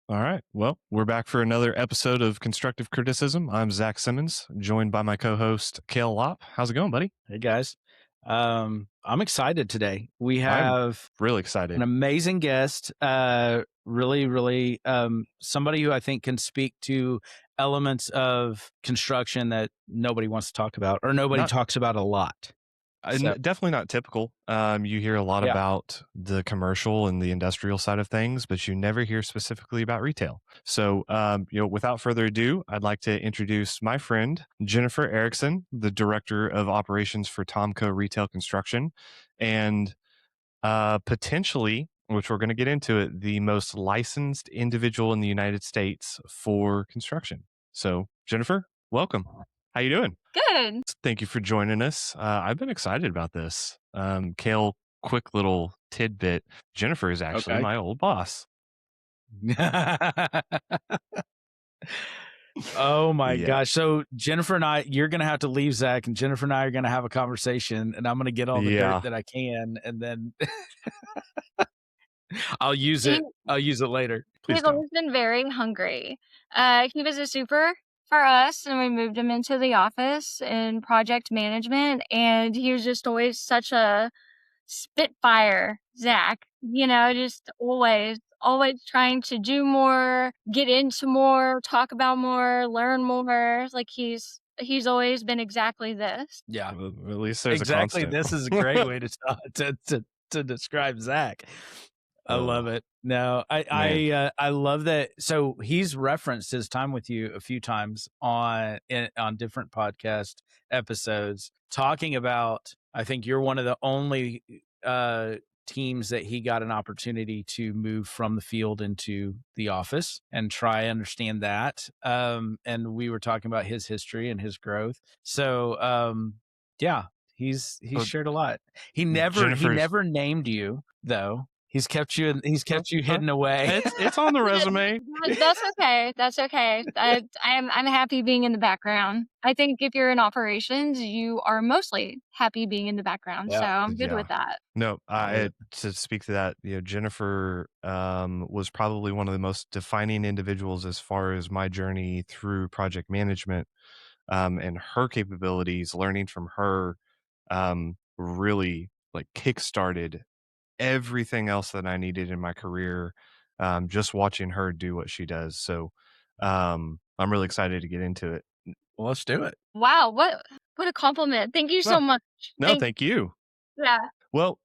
All right. Well, we're back for another episode of Constructive Criticism. I'm Zach Simmons, joined by my co-host, Kale Lopp. How's it going, buddy? Hey guys. I'm excited today. We I'm have really an excited. amazing guest. Really, somebody who I think can speak to elements of construction that nobody wants to talk about or nobody Not talks about a lot. So Definitely not typical. You hear a lot yeah. about the commercial and the industrial side of things, but you never hear specifically about retail. So, without further ado, I'd like to introduce my friend Jennifer Erickson, the director of operations for Tomco Retail Construction, and potentially, which we're going to get into it, the most licensed individual in the United States for construction. So, Jennifer, welcome. How you doing? Good. Thank you for joining us. I've been excited about this. Kale, quick little tidbit. Jennifer is actually Okay. my old boss. Oh my Yeah. gosh. So Jennifer and I, you're gonna have to leave, Zach, and Jennifer and I are gonna have a conversation, and I'm gonna get all the dirt Yeah. that I can, and then I'll use He it. I'll use it later. Please he's don't. always been very hungry. He was a super for us, and we moved him into the office in project management, and he was just always such a spitfire, Zach. Just always trying to do more, get into more, talk about more, learn more. Like he's always been exactly this. Yeah. Well, at least there's Exactly. a constant. This is a great way to start, to describe Zach. I love Oh, it. No, man. I love that. So he's referenced his time with you a few times on different podcast episodes, talking about. I think you're one of the only teams that he got an opportunity to move from the field into the office and try and understand that. And we were talking about his history and his growth. So yeah, he's Oh, shared a lot. He Jennifer's. never named you though. He's kept you hidden away. It's on the resume. That's okay. That's okay. I'm happy being in the background. I think if you're in operations, you are mostly happy being in the background. So Yeah. I'm good Yeah. with that. No, Love it. to speak to that, Jennifer was probably one of the most defining individuals as far as my journey through project management, and her capabilities. Learning from her really like kickstarted everything else that I needed in my career. Just watching her do what she does. So I'm really excited to get into it. Well, let's do it. Wow, what a compliment. Thank you so No, much. no, thank you. Yeah. Well,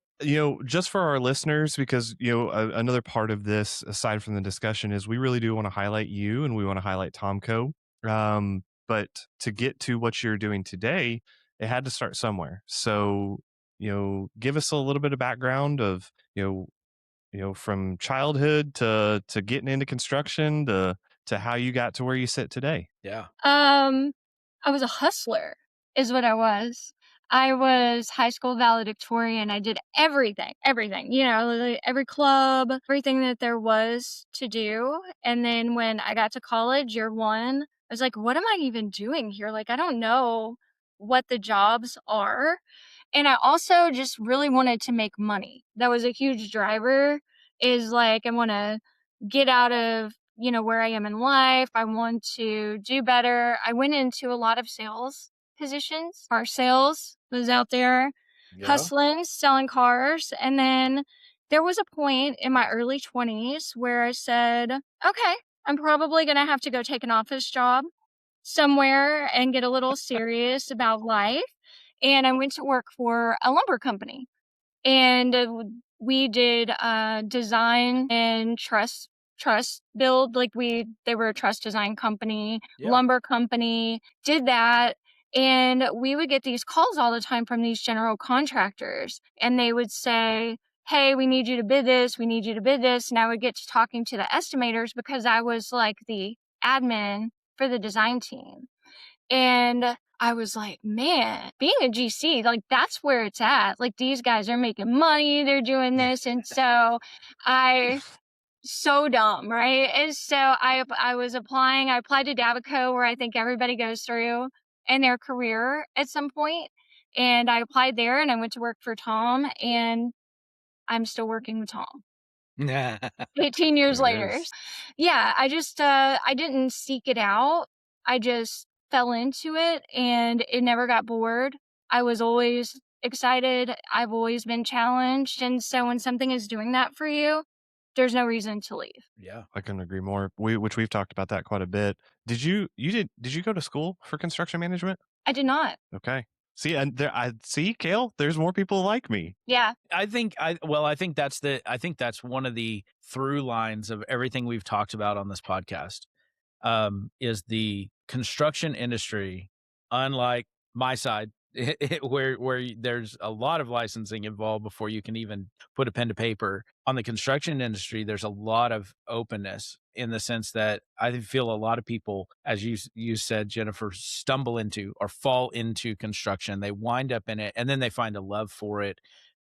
just for our listeners, because, another part of this, aside from the discussion, is we really do want to highlight you and we want to highlight Tomco. But to get to what you're doing today, it had to start somewhere. So, give us a little bit of background of, from childhood to getting into construction to how you got to where you sit today. Yeah. I was a hustler is what I was. I was high school valedictorian. I did everything, like every club, everything that there was to do. And then when I got to college, year one, I was like, what am I even doing here? Like, I don't know what the jobs are. And I also just really wanted to make money. That was a huge driver, is like, I want to get out of, where I am in life. I want to do better. I went into a lot of sales positions. Car sales was out there, Yeah. hustling, selling cars. And then there was a point in my early 20s where I said, okay, I'm probably going to have to go take an office job somewhere and get a little serious about life. And I went to work for a lumber company. And we did design and truss build. Like they were a truss design company, Yeah. lumber company, did that. And we would get these calls all the time from these general contractors, and they would say, hey, we need you to bid this, we need you to bid this. And I would get to talking to the estimators because I was like the admin for the design team. And I was like, man, being a GC, like that's where it's at. Like these guys are making money, they're doing this. And so I so dumb, right? And so I was applying. I applied to Davico, where I think everybody goes through in their career at some point. And I applied there, and I went to work for Tom, and I'm still working with Tom. 18 years There it later. is. Yeah, I just, I didn't seek it out. I just fell into it and it never got bored. I was always excited. I've always been challenged. And so when something is doing that for you, there's no reason to leave. Yeah. I couldn't agree more. Which we've talked about that quite a bit. Did you go to school for construction management? I did not. Okay. See, and there I see, Kale, there's more people like me. Yeah. I think that's one of the through lines of everything we've talked about on this podcast. Is the construction industry, unlike my side, where there's a lot of licensing involved before you can even put a pen to paper. On the construction industry, there's a lot of openness in the sense that I feel a lot of people, as you said, Jennifer, stumble into or fall into construction. They wind up in it, and then they find a love for it.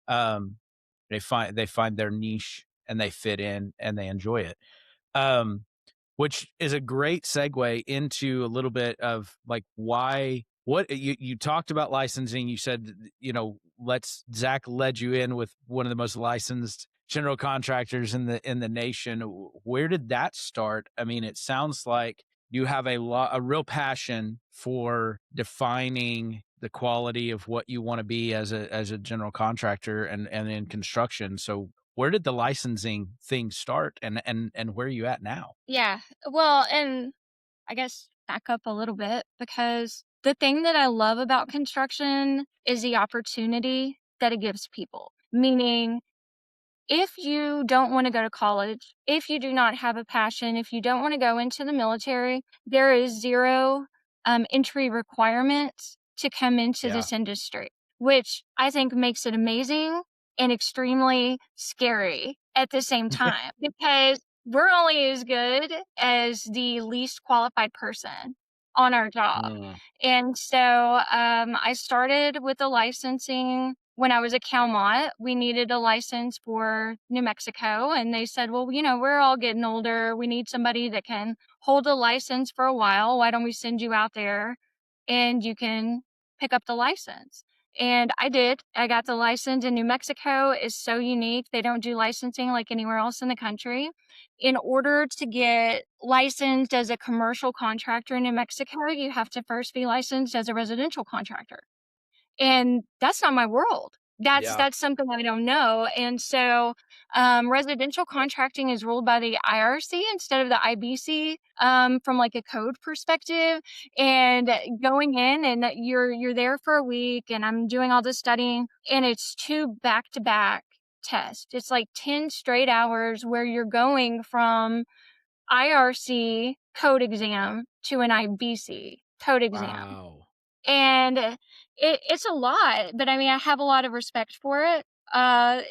Um, they find their niche and they fit in and they enjoy it. Um, which is a great segue into a little bit of like what you talked about licensing. You said, Zach led you in with one of the most licensed general contractors in the nation. Where did that start? I mean, it sounds like you have a real passion for defining the quality of what you want to be as a general contractor and in construction. So where did the licensing thing start and where are you at now? Yeah. Well, and I guess back up a little bit because the thing that I love about construction is the opportunity that it gives people. Meaning, if you don't want to go to college, if you do not have a passion, if you don't want to go into the military, there is zero entry requirements to come into Yeah. this industry, which I think makes it amazing and extremely scary at the same time because we're only as good as the least qualified person on our job. Mm. And so I started with the licensing when I was at Calmont. We needed a license for New Mexico. And they said, well, we're all getting older. We need somebody that can hold a license for a while. Why don't we send you out there and you can pick up the license? And I did. I got the license in New Mexico. It's so unique. They don't do licensing like anywhere else in the country. In order to get licensed as a commercial contractor in New Mexico, you have to first be licensed as a residential contractor. And that's not my world. Yeah. That's something I don't know. And so residential contracting is ruled by the IRC instead of the IBC from like a code perspective. And going in and you're there for a week and I'm doing all this studying and it's 2 back-to-back tests. It's like 10 straight hours where you're going from IRC code exam to an IBC code exam. Wow. And it's a lot, but I mean, I have a lot of respect for it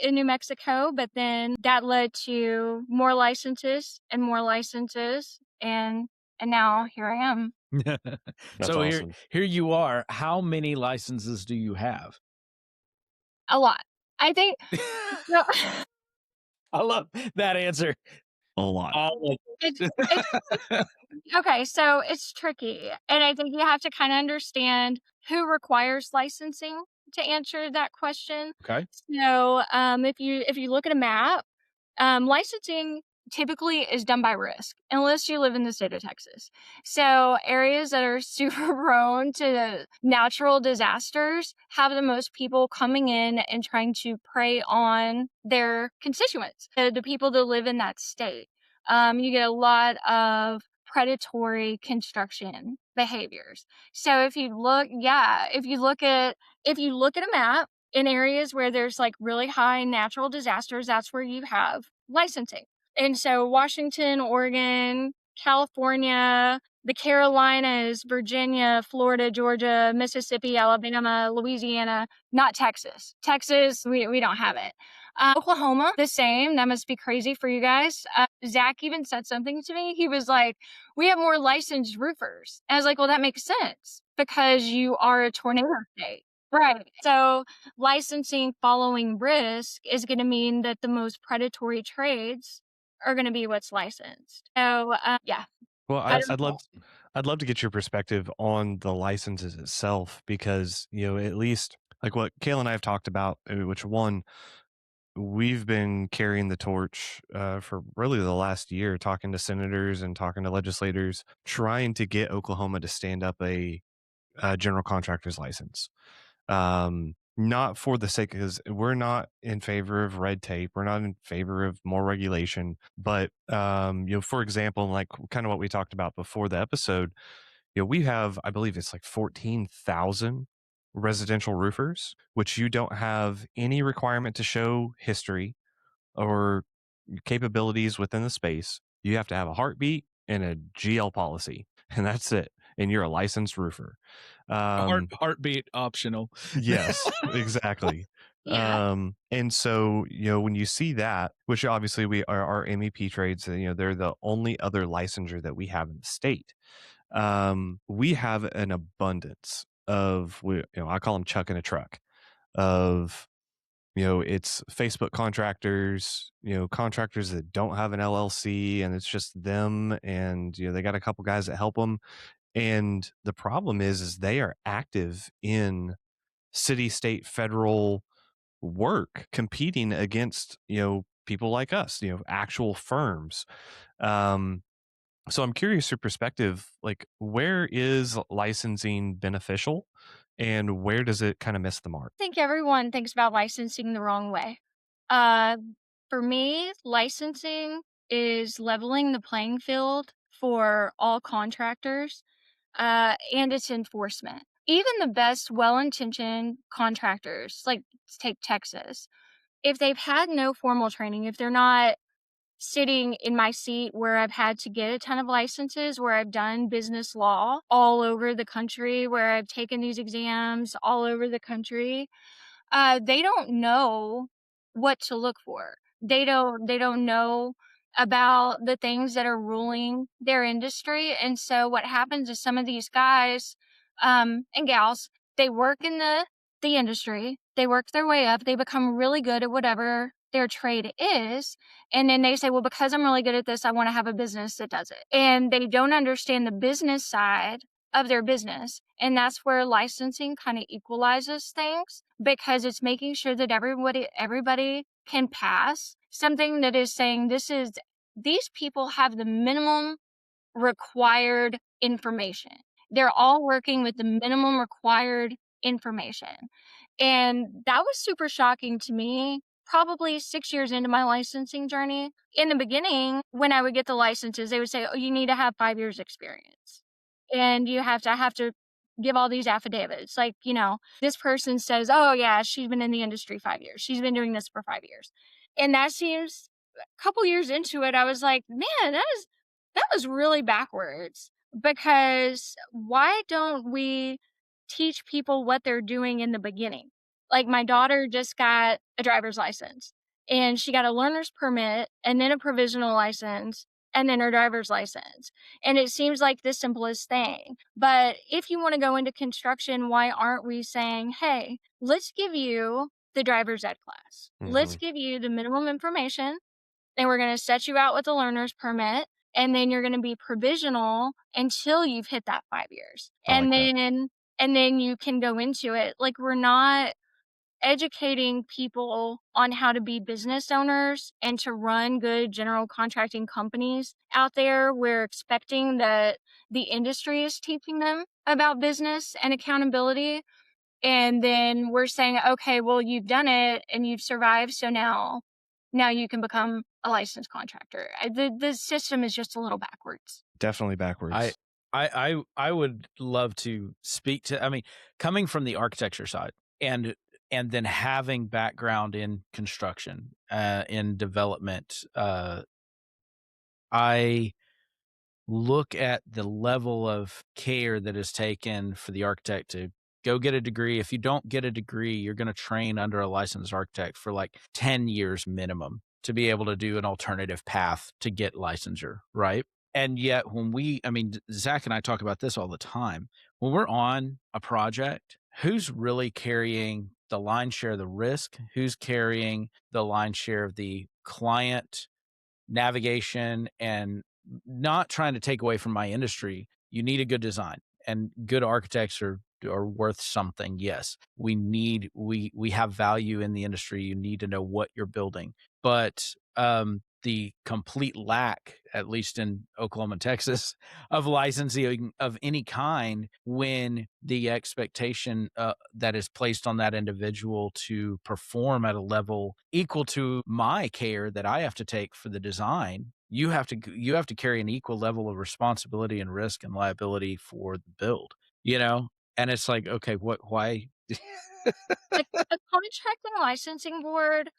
in New Mexico, but then that led to more licenses and more licenses, and now here I am. That's So awesome. here you are. How many licenses do you have? A lot. I think no, I love that answer. A lot. All it's okay, so it's tricky, and I think you have to kind of understand who requires licensing to answer that question. Okay. So, if you look at a map, licensing typically is done by risk, unless you live in the state of Texas. So areas that are super prone to natural disasters have the most people coming in and trying to prey on their constituents, the people that live in that state. You get a lot of predatory construction behaviors. So if you look at a map in areas where there's like really high natural disasters, that's where you have licensing. And so Washington, Oregon, California, the Carolinas, Virginia, Florida, Georgia, Mississippi, Alabama, Louisiana, not Texas. Texas, we don't have it. Oklahoma, the same. That must be crazy for you guys. Zach even said something to me. He was like, we have more licensed roofers. And I was like, well, that makes sense because you are a tornado state. Right. So licensing following risk is going to mean that the most predatory trades are going to be what's licensed. So, yeah. Well, I don't know. I'd love to get your perspective on the licenses itself because, at least like what Kale and I have talked about, which one, we've been carrying the torch for really the last year, talking to senators and talking to legislators, trying to get Oklahoma to stand up a general contractor's license. Not for the sake, because we're not in favor of red tape. We're not in favor of more regulation. But, for example, like kind of what we talked about before the episode, we have, I believe it's like 14,000 residential roofers, which you don't have any requirement to show history or capabilities within the space. You have to have a heartbeat and a GL policy, and that's it. And you're a licensed roofer. Um, Heartbeat optional. yes, exactly. Yeah. And so, when you see that, which obviously we are our MEP trades, they're the only other licensure that we have in the state. We have an abundance of, I call them chuck in a truck of, it's Facebook contractors, contractors that don't have an LLC and it's just them. And, they got a couple guys that help them. And the problem is they are active in city, state, federal work, competing against, people like us, actual firms. Um, so I'm curious your perspective, like where is licensing beneficial and where does it kind of miss the mark? I think everyone thinks about licensing the wrong way. Uh, for me, licensing is leveling the playing field for all contractors, and it's enforcement. Even the best well-intentioned contractors, like let's take Texas, if they've had no formal training, if they're not sitting in my seat where I've had to get a ton of licenses, where I've done business law all over the country, where I've taken these exams all over the country, they don't know what to look for. They don't know about the things that are ruling their industry. And so what happens is some of these guys and gals, they work in the industry, they work their way up, they become really good at whatever their trade is. And then they say, well, because I'm really good at this, I want to have a business that does it. And they don't understand the business side of their business. And that's where licensing kind of equalizes things, because it's making sure that everybody can pass something that is saying these people have the minimum required information. They're all working with the minimum required information. And that was super shocking to me, probably 6 years into my licensing journey. In the beginning, when I would get the licenses, they would say, oh, you need to have 5 years experience. And you have to give all these affidavits. Like, this person says, oh yeah, she's been in the industry 5 years. She's been doing this for 5 years. And that seems, a couple years into it, I was like, man, that was really backwards, because why don't we teach people what they're doing in the beginning? Like my daughter just got a driver's license and she got a learner's permit and then a provisional license and then her driver's license. And it seems like the simplest thing. But if you want to go into construction, why aren't we saying, hey, let's give you the driver's ed class. Let's Hmm. give you the minimum information and we're going to set you out with a learner's permit. And then you're going to be provisional until you've hit that 5 years. I like that. And then you can go into it. Like we're not educating people on how to be business owners and to run good general contracting companies out there. We're expecting that the industry is teaching them about business and accountability. And then we're saying, okay, well, you've done it and you've survived. So now you can become a licensed contractor. The system is just a little backwards. Definitely I backwards. I would love to speak to, I mean, coming from the architecture side and then having background in construction, in development, I look at the level of care that is taken for the architect to go get a degree. If you don't get a degree, you're going to train under a licensed architect for like 10 years minimum to be able to do an alternative path to get licensure, right? And yet, I mean, Zach and I talk about this all the time. When we're on a project, who's really carrying the lion's share of the risk? Who's carrying the lion's share of the client navigation? And not trying to take away from my industry, you need a good design, and good architects are are worth something, yes, we have value in the industry. You need to know what you're building. But the complete lack, at least in Oklahoma and Texas, of licensing of any kind, when the expectation that is placed on that individual to perform at a level equal to my care that I have to take for the design, you have to carry an equal level of responsibility and risk and liability for the build, you know? And it's like, okay, why? A contract and licensing board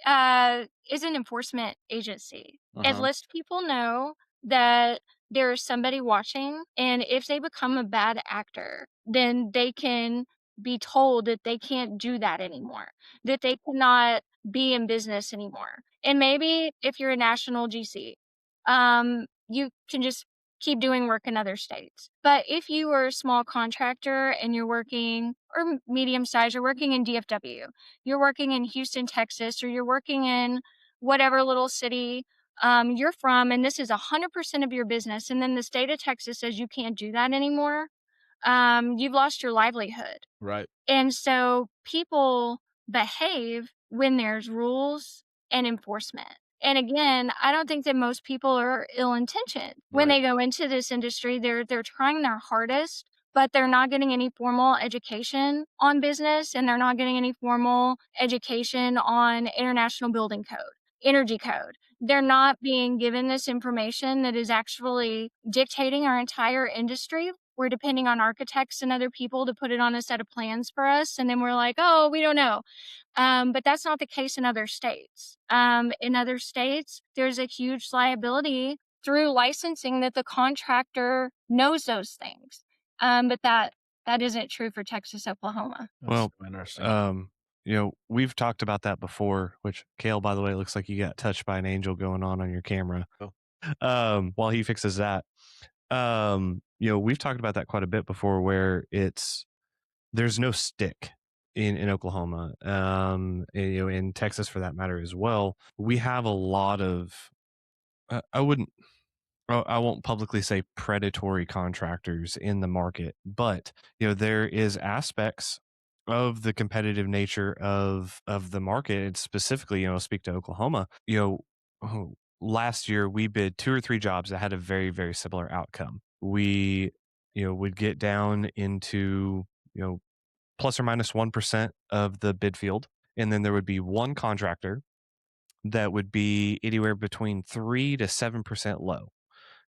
is an enforcement agency. It Uh-huh. lets people know that there is somebody watching, and if they become a bad actor, then they can be told that they can't do that anymore, that they cannot be in business anymore. And maybe if you're a national GC, you can just keep doing work in other states. But if you are a small contractor and you're working, or medium size, you're working in DFW, you're working in Houston, Texas, or you're working in whatever little city you're from, and this is 100% of your business, and then the state of Texas says you can't do that anymore, you've lost your livelihood. Right. And so people behave when there's rules and enforcement. And again, I don't think that most people are ill-intentioned. When Right. they go into this industry, they're trying their hardest, but they're not getting any formal education on business, and they're not getting any formal education on international building code, energy code. They're not being given this information that is actually dictating our entire industry. We're depending on architects and other people to put it on a set of plans for us. And then we're like, oh, we don't know. But that's not the case in other states. In other states, there's a huge liability through licensing that the contractor knows those things. But that isn't true for Texas, Oklahoma. That's Well, so interesting. we've talked about that before, which Kale, by the way, looks like you got touched by an angel going on your camera. While he fixes that, we've talked about that quite a bit before, where there's no stick in Oklahoma, and, in Texas for that matter as well. We have a lot of, I wouldn't, I won't publicly say predatory contractors in the market, but there is aspects of the competitive nature of the market. And specifically, speak to Oklahoma. Last year we bid 2 or 3 jobs that had a very, very similar outcome. We would get down into plus or minus 1% of the bid field, and then there would be one contractor that would be anywhere between 3 to 7% low.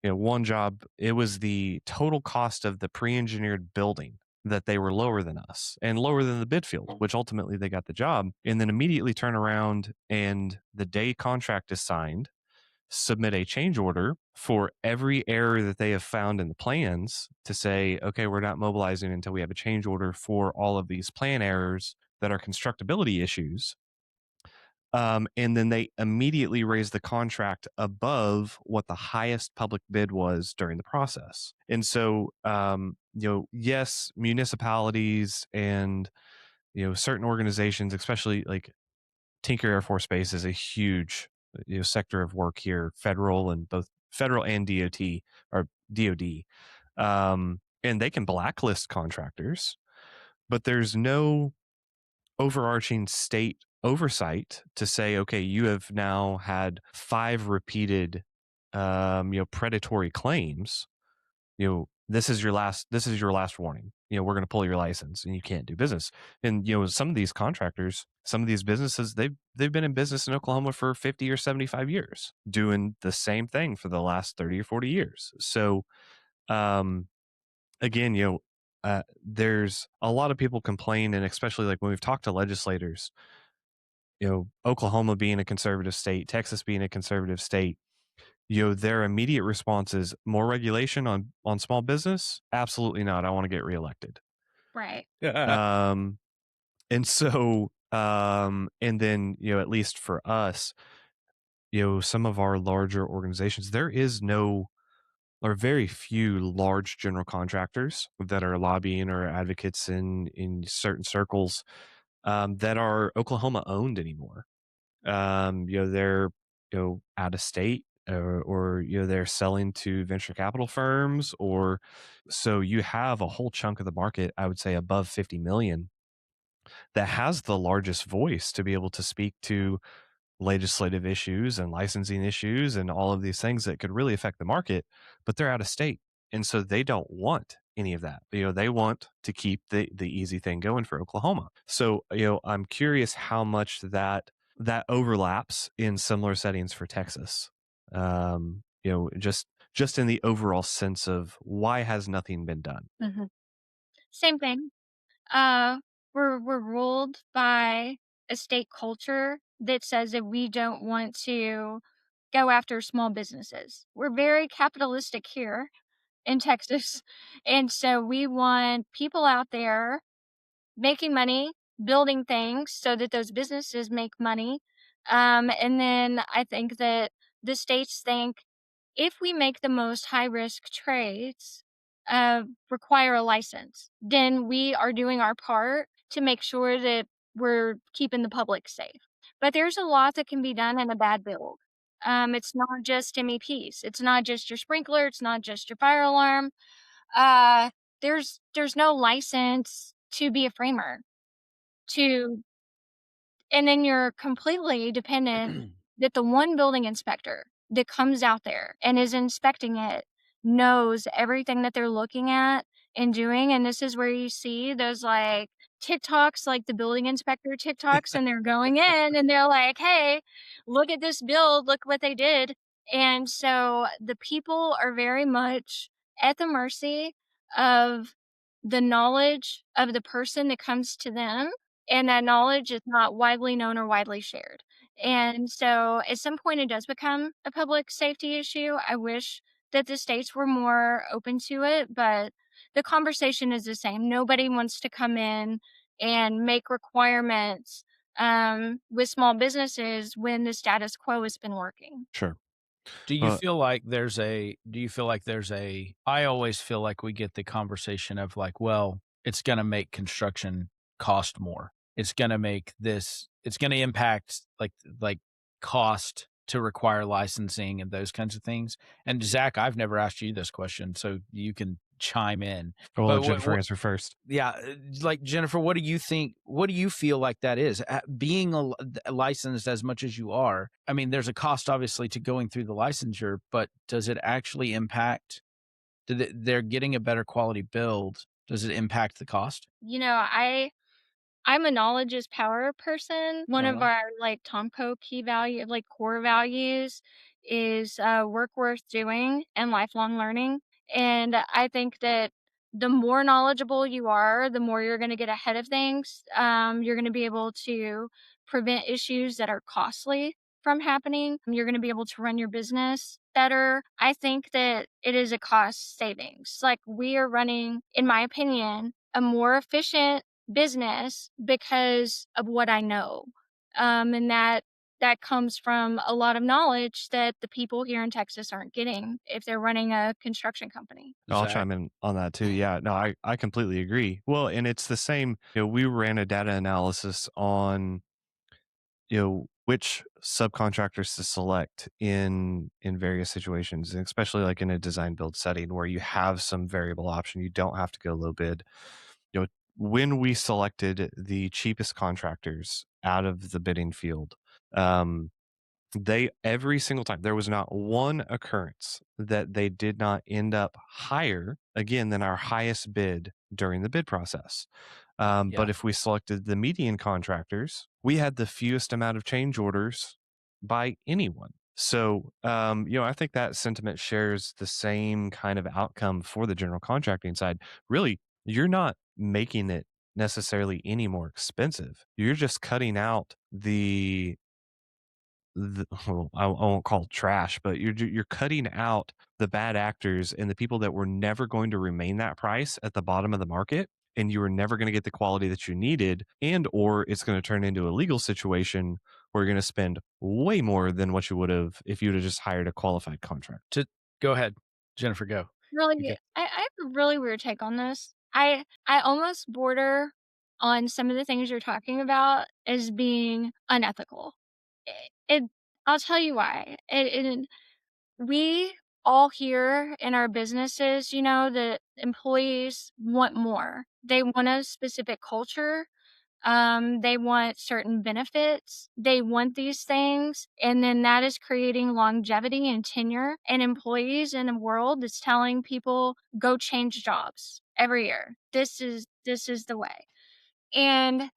One job, it was the total cost of the pre-engineered building that they were lower than us and lower than the bid field, which ultimately they got the job, and then immediately turn around and the day contract is signed, submit a change order for every error that they have found in the plans to say, okay, we're not mobilizing until we have a change order for all of these plan errors that are constructability issues. And then they immediately raise the contract above what the highest public bid was during the process. And so, yes, municipalities and, certain organizations, especially like Tinker Air Force Base is a huge, sector of work here, federal and DOT or DOD. And they can blacklist contractors, but there's no overarching state oversight to say, okay, you have now had 5 repeated, predatory claims. This is your last warning. We're going to pull your license and you can't do business. And some of these contractors, some of these businesses, they've been in business in Oklahoma for 50 or 75 years, doing the same thing for the last 30 or 40 years. So, again, there's a lot of people complain, and especially like when we've talked to legislators, Oklahoma being a conservative state, Texas being a conservative state, their immediate response is more regulation on small business. Absolutely not. I want to get reelected. Right. And so, and then, at least for us, some of our larger organizations, there is no, or very few large general contractors that are lobbying or advocates in certain circles, that are Oklahoma owned anymore. They're, out of state. or they're selling to venture capital firms, or so you have a whole chunk of the market, I would say above 50 million, that has the largest voice to be able to speak to legislative issues and licensing issues and all of these things that could really affect the market, but they're out of state. And so they don't want any of that. They want to keep the easy thing going for Oklahoma. So, I'm curious how much that overlaps in similar settings for Texas. Just in the overall sense of why has nothing been done? Mhm. Same thing. Uh, we're ruled by a state culture that says that we don't want to go after small businesses. We're very capitalistic here in Texas, and so we want people out there making money, building things so that those businesses make money. And then I think that the states think if we make the most high risk trades require a license, then we are doing our part to make sure that we're keeping the public safe. But there's a lot that can be done in a bad build. It's not just MEPs. It's not just your sprinkler. It's not just your fire alarm. Uh, there's no license to be a framer to and then you're completely dependent that the one building inspector that comes out there and is inspecting it knows everything that they're looking at and doing. And this is where you see those like TikToks, like the building inspector TikToks, and they're going in and they're like, hey, look at this build, look what they did. And so the people are very much at the mercy of the knowledge of the person that comes to them, and that knowledge is not widely known or widely shared. And so at some point it does become a public safety issue. I wish that the states were more open to it, but the conversation is the same. Nobody wants to come in and make requirements with small businesses when the status quo has been working. Sure. Do you Uh, feel like I always feel like we get the conversation of like, well, it's going to make construction cost more. It's going to impact like cost to require licensing and those kinds of things. And Zach, I've never asked you this question, so you can chime in. I'll let But Jennifer answer first. yeah, like Jennifer, what do you think? What do you feel like that is? Being licensed as much as you are, I mean, there's a cost obviously to going through the licensure, but does it actually impact? They're getting a better quality build? Does it impact the cost? I'm a knowledge is power person. One of Uh-huh. our like Tomco key value, like core values is work worth doing and lifelong learning. And I think that the more knowledgeable you are, the more you're going to get ahead of things. You're going to be able to prevent issues that are costly from happening. You're going to be able to run your business better. I think that it is a cost savings. Like we are running, in my opinion, a more efficient business because of what I know. And that comes from a lot of knowledge that the people here in Texas aren't getting if they're running a construction company. I'll Zach? chime in on that too. Yeah, no, I completely agree. Well, and it's the same. We ran a data analysis on which subcontractors to select in various situations, and especially like in a design build setting where you have some variable option. You don't have to go low bid. You know, when we selected the cheapest contractors out of the bidding field, um, they every single time there was not one occurrence that they did not end up higher again than our highest bid during the bid process. Yeah. But if we selected the median contractors, we had the fewest amount of change orders by anyone. So, I think that sentiment shares the same kind of outcome for the general contracting side. Really, you're not making it necessarily any more expensive. You're just cutting out well, I won't call it trash, but you're cutting out the bad actors and the people that were never going to remain that price at the bottom of the market, and you were never going to get the quality that you needed, and or it's going to turn into a legal situation where you're going to spend way more than what you would have if you'd have just hired a qualified contract. Go ahead, Jennifer. Go. Really, Okay. I have a really weird take on this. I almost border on some of the things you're talking about as being unethical. It I'll tell you why. we all here in our businesses, you know, the employees want more. They want a specific culture. They want certain benefits. They want these things. And then that is creating longevity and tenure and employees in a world that's telling people go change jobs every year. This is the way. And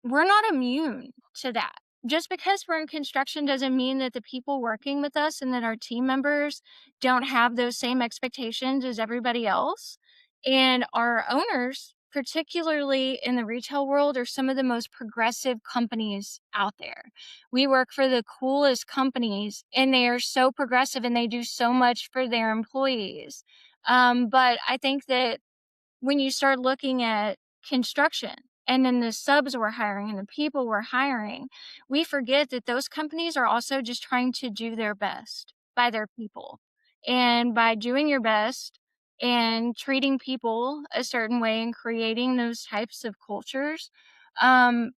we're not immune to that. Just because we're in construction doesn't mean that the people working with us and that our team members don't have those same expectations as everybody else. And our owners, particularly in the retail world, are some of the most progressive companies out there. We work for the coolest companies, and they are so progressive and they do so much for their employees. But I think that when you start looking at construction and then the subs we're hiring and the people we're hiring, we forget that those companies are also just trying to do their best by their people. And by doing your best and treating people a certain way and creating those types of cultures, um,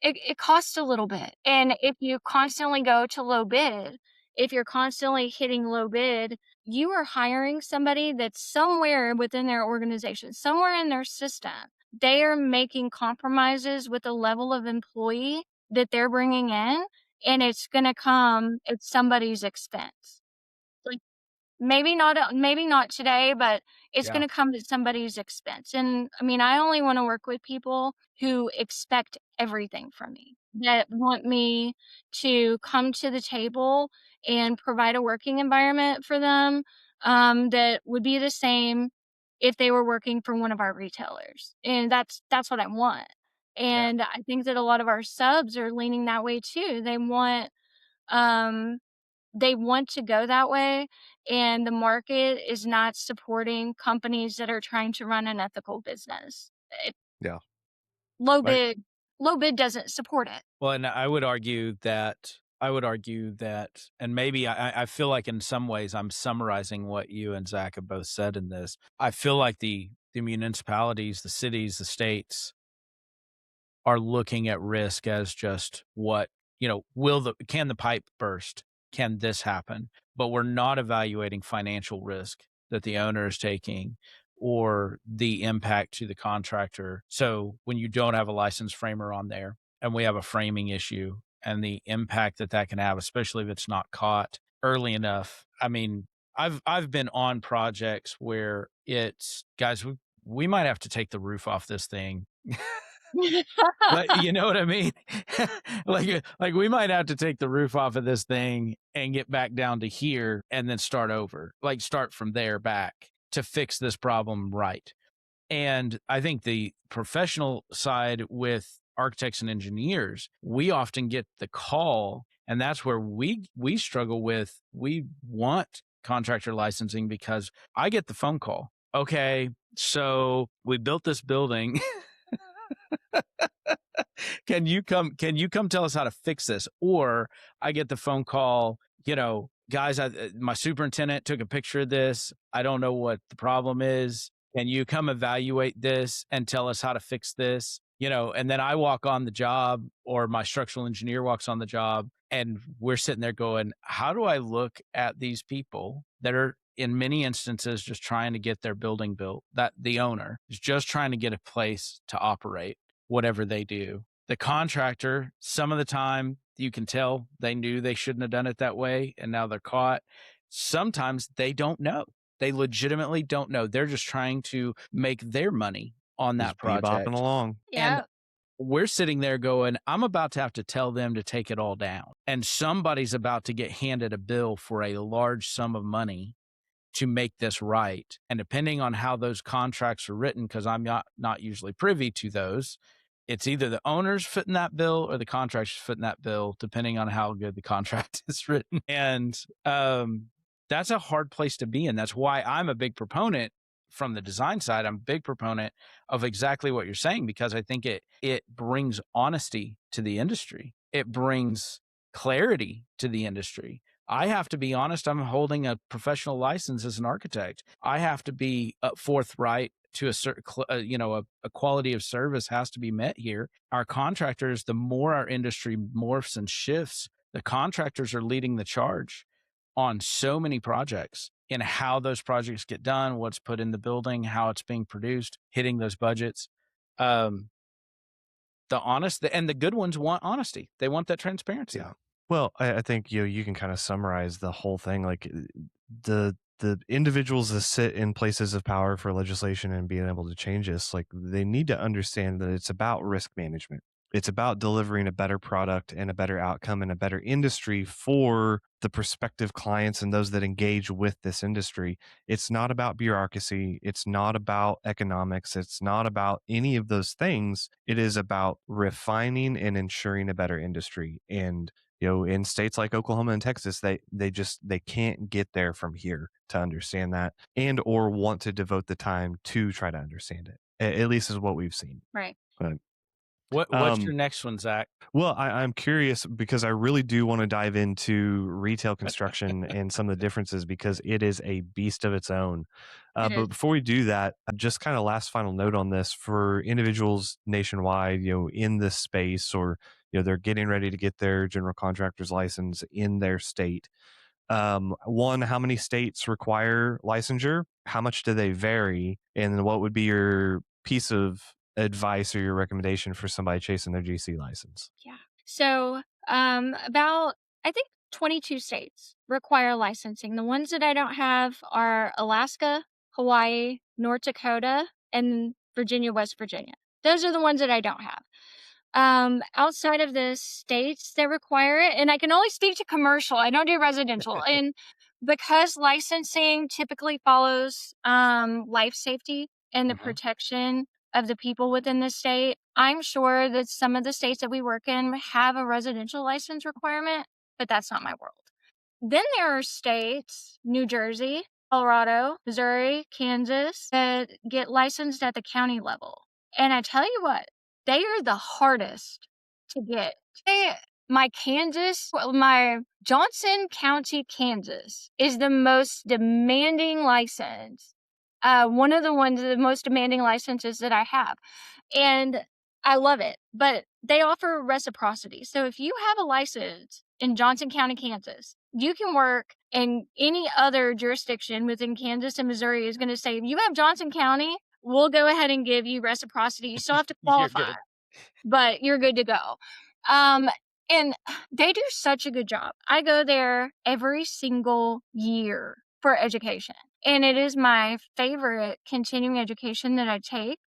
it costs a little bit. And if you constantly go to low bid, if you're constantly hitting low bid, you are hiring somebody that's somewhere within their organization, somewhere in their system. They are making compromises with the level of employee that they're bringing in, and it's going to come at somebody's expense. Like, maybe not today, but it's Yeah. gonna come at somebody's expense, and, I mean, I only wanna work with people who expect everything from me, that want me to come to the table and provide a working environment for them, that would be the same if they were working for one of our retailers, and that's what I want, Yeah. and I think that a lot of our subs are leaning that way too. Um they want to go that way, and the market is not supporting companies that are trying to run an ethical business. Yeah. Low Right. bid low bid doesn't support it. Well, and I would argue that, and maybe I feel like in some ways I'm summarizing what you and Zach have both said in this. I feel like the municipalities, the cities, the states are looking at risk as just what, can the pipe burst? Can this happen? But we're not evaluating financial risk that the owner is taking or the impact to the contractor. So when you don't have a licensed framer on there and we have a framing issue and the impact that that can have, especially if it's not caught early enough. I mean, I've been on projects where it's guys, we might have to take the roof off this thing. Like, you know what I mean? Like we might have to take the roof off of this thing and get back down to here and then start over. Like start from there back to fix this problem right. And I think the professional side with architects and engineers, we often get the call, and that's where we struggle with. We want contractor licensing because I get the phone call. Okay, so we built this building. Can you come tell us how to fix this? Or I get the phone call, guys, my superintendent took a picture of this. I don't know what the problem is. Can you come evaluate this and tell us how to fix this? And then I walk on the job or my structural engineer walks on the job and we're sitting there going, how do I look at these people that are in many instances just trying to get their building built, that the owner is just trying to get a place to operate whatever they do. The contractor, some of the time you can tell they knew they shouldn't have done it that way and now they're caught. Sometimes they don't know. They legitimately don't know. They're just trying to make their money on that Just bebopping project. along. And Yeah. we're sitting there going, I'm about to have to tell them to take it all down. And somebody's about to get handed a bill for a large sum of money to make this right. And depending on how those contracts are written, because I'm not usually privy to those, it's either the owner's fitting that bill or the contractor's fitting that bill, depending on how good the contract is written. And that's a hard place to be in. That's why I'm a big proponent from the design side. I'm a big proponent of exactly what you're saying, because I think it brings honesty to the industry. It brings clarity to the industry. I have to be honest. I'm holding a professional license as an architect. I have to be forthright to a certain, a quality of service has to be met here. Our contractors, the more our industry morphs and shifts, the contractors are leading the charge on so many projects and how those projects get done, what's put in the building, how it's being produced, hitting those budgets. Um, and the good ones want honesty. They want that transparency. Yeah. Well, I think you can kind of summarize the whole thing. Like the individuals that sit in places of power for legislation and being able to change this, like they need to understand that it's about risk management. It's about delivering a better product and a better outcome and a better industry for the prospective clients and those that engage with this industry. It's not about bureaucracy. It's not about economics. It's not about any of those things. It is about refining and ensuring a better industry. And in states like Oklahoma and Texas, they can't get there from here to understand that and or want to devote the time to try to understand it. At least is what we've seen. Right. But What's your next one, Zach? well, I'm curious because I really do want to dive into retail construction and some of the differences because it is a beast of its own. It But is. before we do that, just kind of last final note on this for individuals nationwide, in this space or, they're getting ready to get their general contractor's license in their state. One, how many states require licensure? How much do they vary? And what would be your piece of advice or your recommendation for somebody chasing their GC license? Yeah. So, about, I think 22 states require licensing. The ones that I don't have are Alaska, Hawaii, North Dakota, and Virginia, West Virginia. Those are the ones that I don't have. Outside of the states that require it, and I can only speak to commercial, I don't do residential. And because licensing typically follows life safety and the protection of the people within the state, I'm sure that some of the states that we work in have a residential license requirement, but that's not my world. Then there are states, New Jersey, Colorado, Missouri, Kansas, that get licensed at the county level. And I tell you what, they are the hardest to get. My Johnson County, Kansas is the most demanding license. One of the most demanding licenses that I have. And I love it, but they offer reciprocity. So if you have a license in Johnson County, Kansas, you can work in any other jurisdiction within Kansas and Missouri is going to say, if you have Johnson County, we'll go ahead and give you reciprocity. You still have to qualify, but you're good to go. And they do such a good job. I go there every single year for education, and it is my favorite continuing education that I take.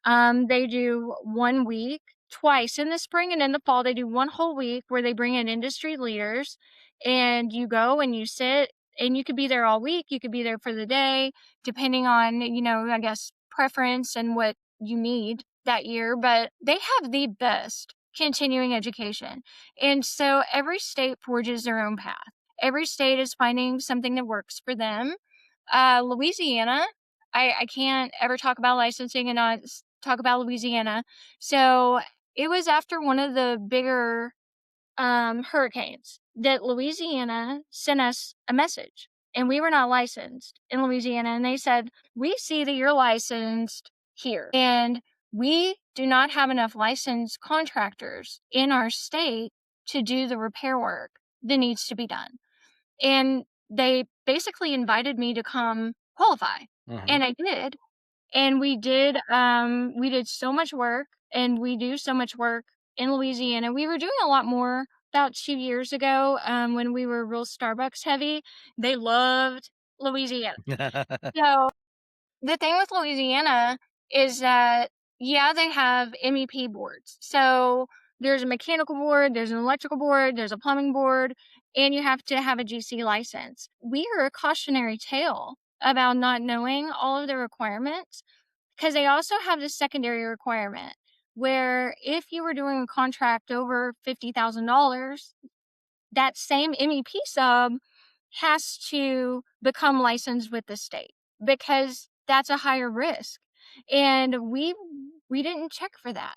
They do 1 week, twice in the spring and in the fall. They do one whole week where they bring in industry leaders, and you go and you sit, and you could be there all week. You could be there for the day, depending on, I guess, preference and what you need that year. But they have the best continuing education. And so every state forges their own path. Every state is finding something that works for them. Louisiana, I can't ever talk about licensing and not talk about Louisiana. So it was after one of the bigger hurricanes that Louisiana sent us a message, and we were not licensed in Louisiana. And they said, we see that you're licensed here, and we do not have enough licensed contractors in our state to do the repair work that needs to be done. And they basically invited me to come qualify. And I did. And we did so much work, and we do so much work in Louisiana. We were doing a lot more about 2 years ago when we were real Starbucks heavy. They loved Louisiana. So the thing with Louisiana is that, yeah, they have MEP boards. So there's a mechanical board, there's an electrical board, there's a plumbing board, and you have to have a GC license. We are a cautionary tale about not knowing all of the requirements, because they also have this secondary requirement where if you were doing a contract over $50,000, that same MEP sub has to become licensed with the state because that's a higher risk. And we didn't check for that.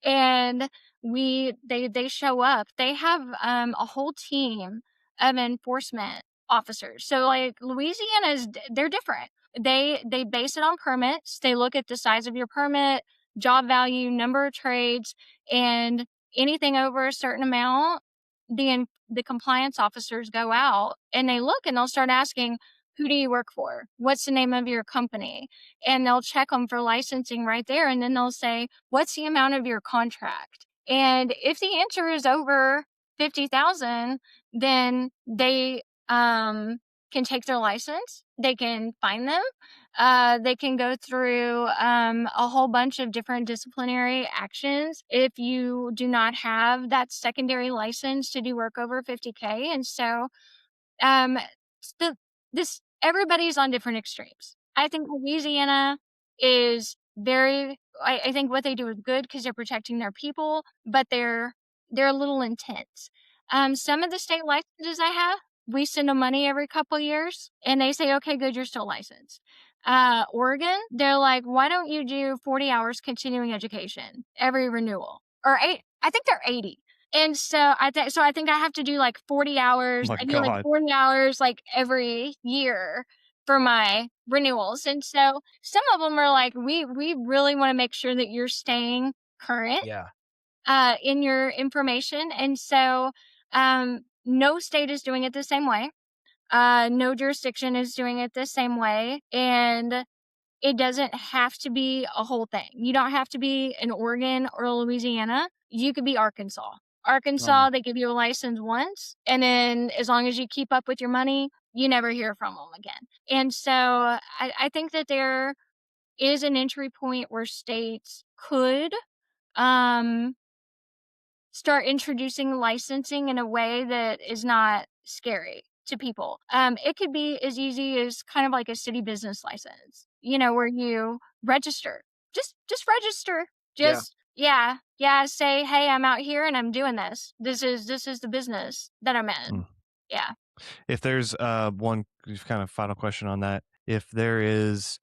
And they show up. They have a whole team of enforcement officers. So like Louisiana they're different. They base it on permits. They look at the size of your permit, job value, number of trades, and anything over a certain amount, the the compliance officers go out and they look and they'll start asking, who do you work for? What's the name of your company? And they'll check them for licensing right there. And then they'll say, what's the amount of your contract? And if the answer is over 50,000, then they can take their license. They can fine them. They can go through a whole bunch of different disciplinary actions if you do not have that secondary license to do work over 50K. And so um, the this everybody's on different extremes. I think Louisiana is very. I think what they do is good because they're protecting their people, but they're a little intense. Some of the state licenses I have, we send them money every couple of years, and they say, "Okay, good, you're still licensed." Oregon, they're like, "Why don't you do 40 hours continuing education every renewal or eight?" I think they're 80. And so I think I have to do like 40 Oh hours. my I do like God. 40 hours like every year for my renewals. And so some of them are like, we really want to make sure that you're staying current Yeah. in your information. And so no state is doing it the same way. No jurisdiction is doing it the same way. And it doesn't have to be a whole thing. You don't have to be in Oregon or Louisiana. You could be Arkansas. Arkansas, they give you a license once, and then as long as you keep up with your money, you never hear from them again. And so I think that there is an entry point where states could um, start introducing licensing in a way that is not scary to people. It could be as easy as kind of like a city business license, where you register. Just register. Just yeah, say, "Hey, I'm out here and I'm doing this. This is the business that I'm in." Yeah. If there's one kind of final question on that, if there is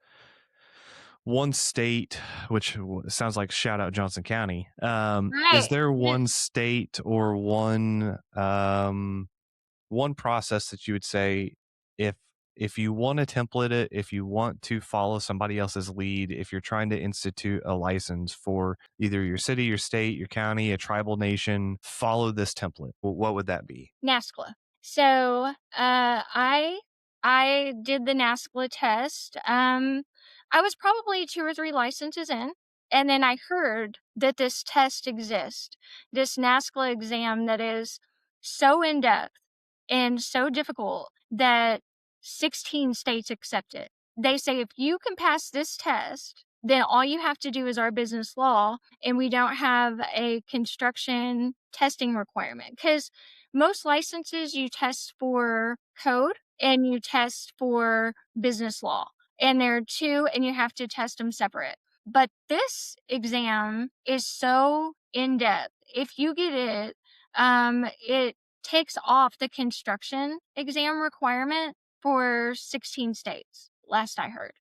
one state, which sounds like shout out Johnson County, is Right. there Yeah. one state or one process that you would say if you want to template it, if you want to follow somebody else's lead, if you're trying to institute a license for either your city, your state, your county, a tribal nation, follow this template, what would that be? NASCLA. So I did the NASCLA test. I was probably 2 or 3 licenses in, and then I heard that this test exists, this NASCLA exam that is so in depth and so difficult that 16 states accept it. They say if you can pass this test, then all you have to do is our business law, and we don't have a construction testing requirement. Because most licenses you test for code and you test for business law, and there are two, and you have to test them separate. But this exam is so in depth. If you get it, it takes off the construction exam requirement for 16 states, last I heard.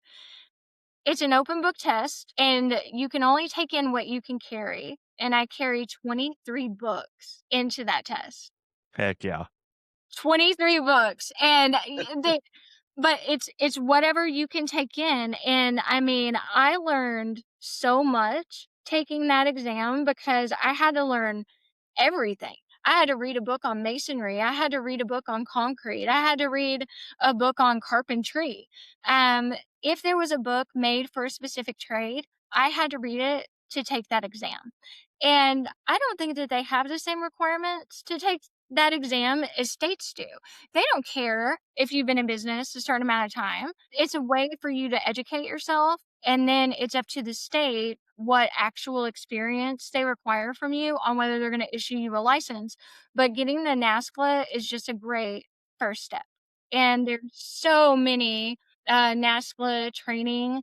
It's an open book test, and you can only take in what you can carry. And I carry 23 books into that test. Heck yeah. 23 books. And but it's whatever you can take in. And I mean, I learned so much taking that exam because I had to learn everything. I had to read a book on masonry. I had to read a book on concrete. I had to read a book on carpentry. If there was a book made for a specific trade, I had to read it to take that exam. And I don't think that they have the same requirements to take that exam as states do. They don't care if you've been in business a certain amount of time. It's a way for you to educate yourself, and then it's up to the state what actual experience they require from you on whether they're going to issue you a license. But getting the NASCLA is just a great first step. And there's so many NASCLA training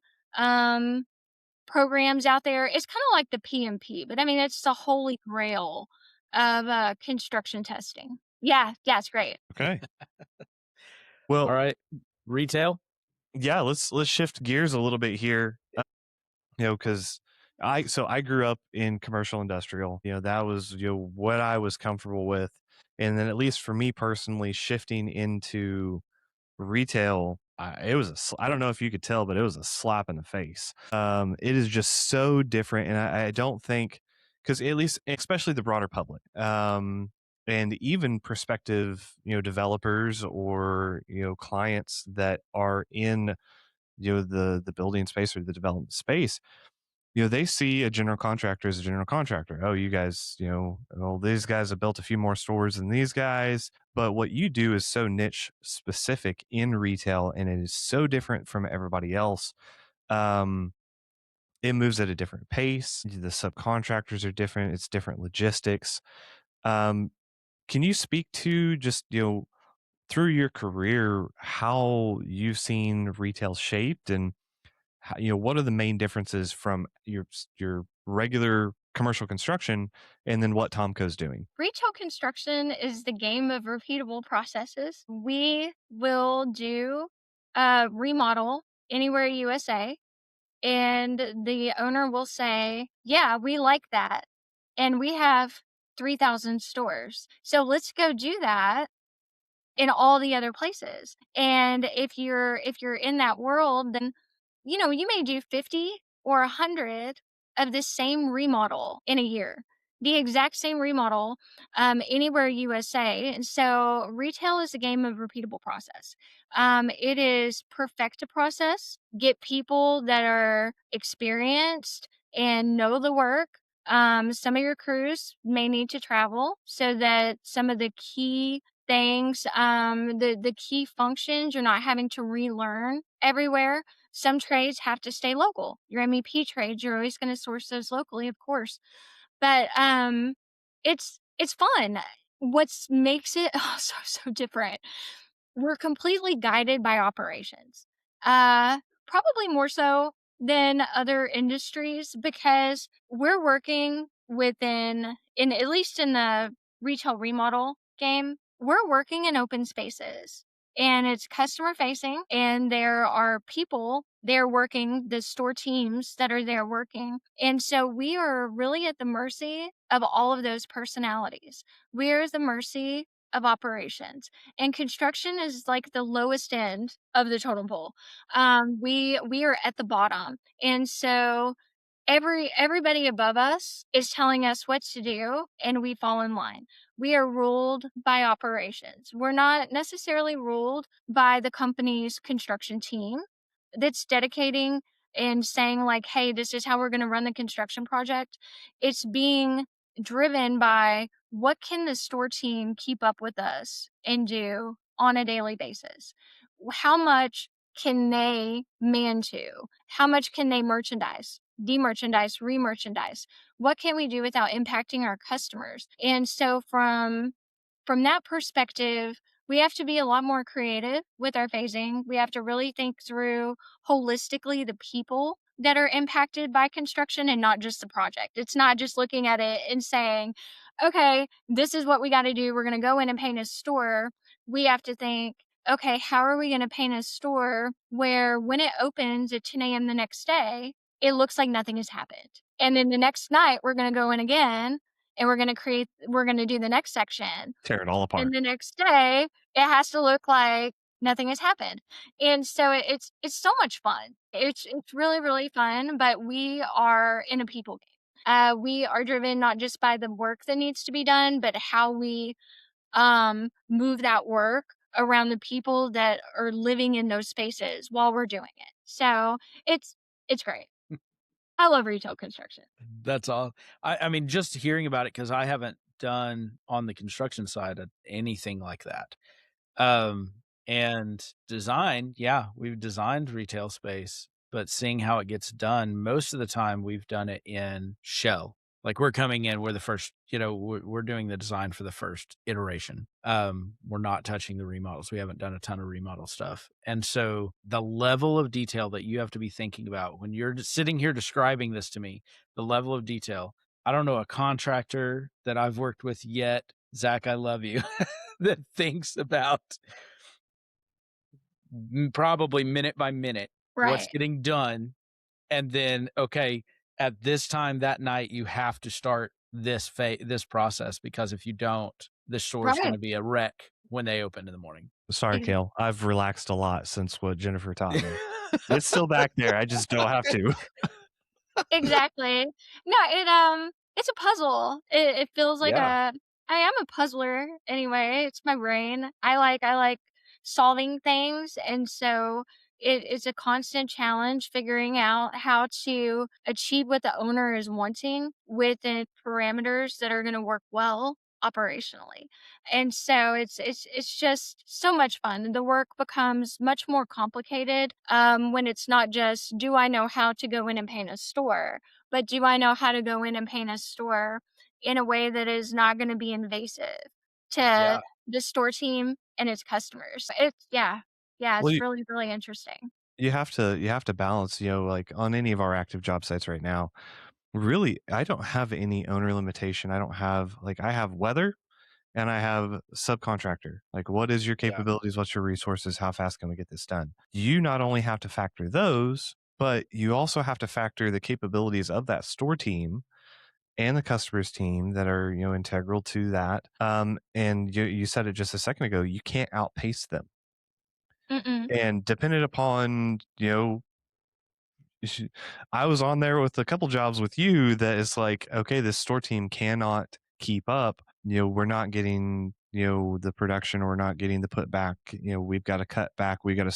programs out there. It's kind of like the PMP, but I mean, it's the holy grail of construction testing. Yeah, it's great. Okay. All Well, right. Retail. yeah, let's shift gears a little bit here. Because I grew up in commercial industrial. That was what I was comfortable with, and then at least for me personally, shifting into retail, I don't know if you could tell, but it was a slap in the face. It is just so different, and I don't think, because at least especially the broader public, and even prospective, developers or, clients that are in, the building space or the development space, they see a general contractor as a general contractor. Oh, you guys, well, these guys have built a few more stores than these guys. But what you do is so niche specific in retail, and it is so different from everybody else. Um, it moves at a different pace. The subcontractors are different. It's different logistics. Um, can you speak to just, through your career, how you've seen retail shaped, and how, what are the main differences from your regular commercial construction and then what Tomco's doing? Retail construction is the game of repeatable processes. We will do a remodel anywhere USA, and the owner will say, "Yeah, we like that. And we have 3,000 stores. So let's go do that in all the other places." And if you're in that world, then you may do 50 or 100 of the same remodel in a year. The exact same remodel anywhere USA. And so retail is a game of repeatable process. It is perfect a process, get people that are experienced and know the work. Some of your crews may need to travel so that some of the key things, the key functions, you're not having to relearn everywhere. Some trades have to stay local. Your MEP trades, you're always going to source those locally, of course. But it's fun. What makes it so different, we're completely guided by operations. Probably more so than other industries because we're working in at least in the retail remodel game, we're working in open spaces and it's customer facing and there are people there working, the store teams that are there working. And so we are really at the mercy of all of those personalities. We're at the mercy of operations, and construction is like the lowest end of the totem pole. We are at the bottom, and so everybody above us is telling us what to do, and we fall in line. We are ruled by operations. We're not necessarily ruled by the company's construction team that's dedicating and saying like, "Hey, this is how we're going to run the construction project." It's being driven by what can the store team keep up with us and do on a daily basis? How much can they man to? How much can they merchandise, demerchandise, remerchandise? What can we do without impacting our customers? And so from that perspective, we have to be a lot more creative with our phasing. We have to really think through holistically the people that are impacted by construction and not just the project. It's not just looking at it and saying, okay, this is what we got to do. We're going to go in and paint a store. We have to think, okay, how are we going to paint a store where when it opens at 10 a.m. the next day, it looks like nothing has happened. And then the next night, we're going to go in again and we're going to do the next section. Tear it all And apart. the next day, it has to look like nothing has happened. And so it's so much fun. It's really, really fun, but we are in a people game. We are driven not just by the work that needs to be done, but how we move that work around the people that are living in those spaces while we're doing it. So it's great. I love retail construction. That's all. I mean, just hearing about it because I haven't done on the construction side anything like that. And design, yeah, we've designed retail space, but seeing how it gets done, most of the time we've done it in shell. Like we're coming in, we're the first, we're doing the design for the first iteration. We're not touching the remodels. We haven't done a ton of remodel stuff. And so the level of detail that you have to be thinking about when you're just sitting here describing this to me, the level of detail, I don't know a contractor that I've worked with yet. Zach, I love you. That thinks about probably minute by minute what's Right. getting done. And then, okay, at this time that night, you have to start this process because if you don't, the store is going Right. to be a wreck when they open in the morning. Sorry, Ex- Kale. I've relaxed a lot since what Jennifer taught me. It's still back there. I just don't have to. Exactly. No, it's a puzzle. It feels like Yeah. I am a puzzler anyway. It's my brain. I like solving things, and so it is a constant challenge figuring out how to achieve what the owner is wanting within parameters that are going to work well operationally. And so it's just so much fun. The work becomes much more complicated when it's not just do I know how to go in and paint a store, but do I know how to go in and paint a store in a way that is not gonna be invasive to Yeah. the store team and its customers. It's yeah, Well, it's really, really interesting. you have to balance, like on any of our active job sites right now. Really, I don't have any owner limitation. I don't have like I have weather and I have subcontractor. Like, what is your Yeah. capabilities? What's your resources? How fast can we get this done? You not only have to factor those, but you also have to factor the capabilities of that store team and the customers team that are integral to that. And you said it just a second ago. You can't outpace them, Mm-mm. and dependent upon sh- I was on there with a couple jobs with you that is like, okay, this store team cannot keep up. We're not getting, the production, or we're not getting the put back. We've got to cut back. We got to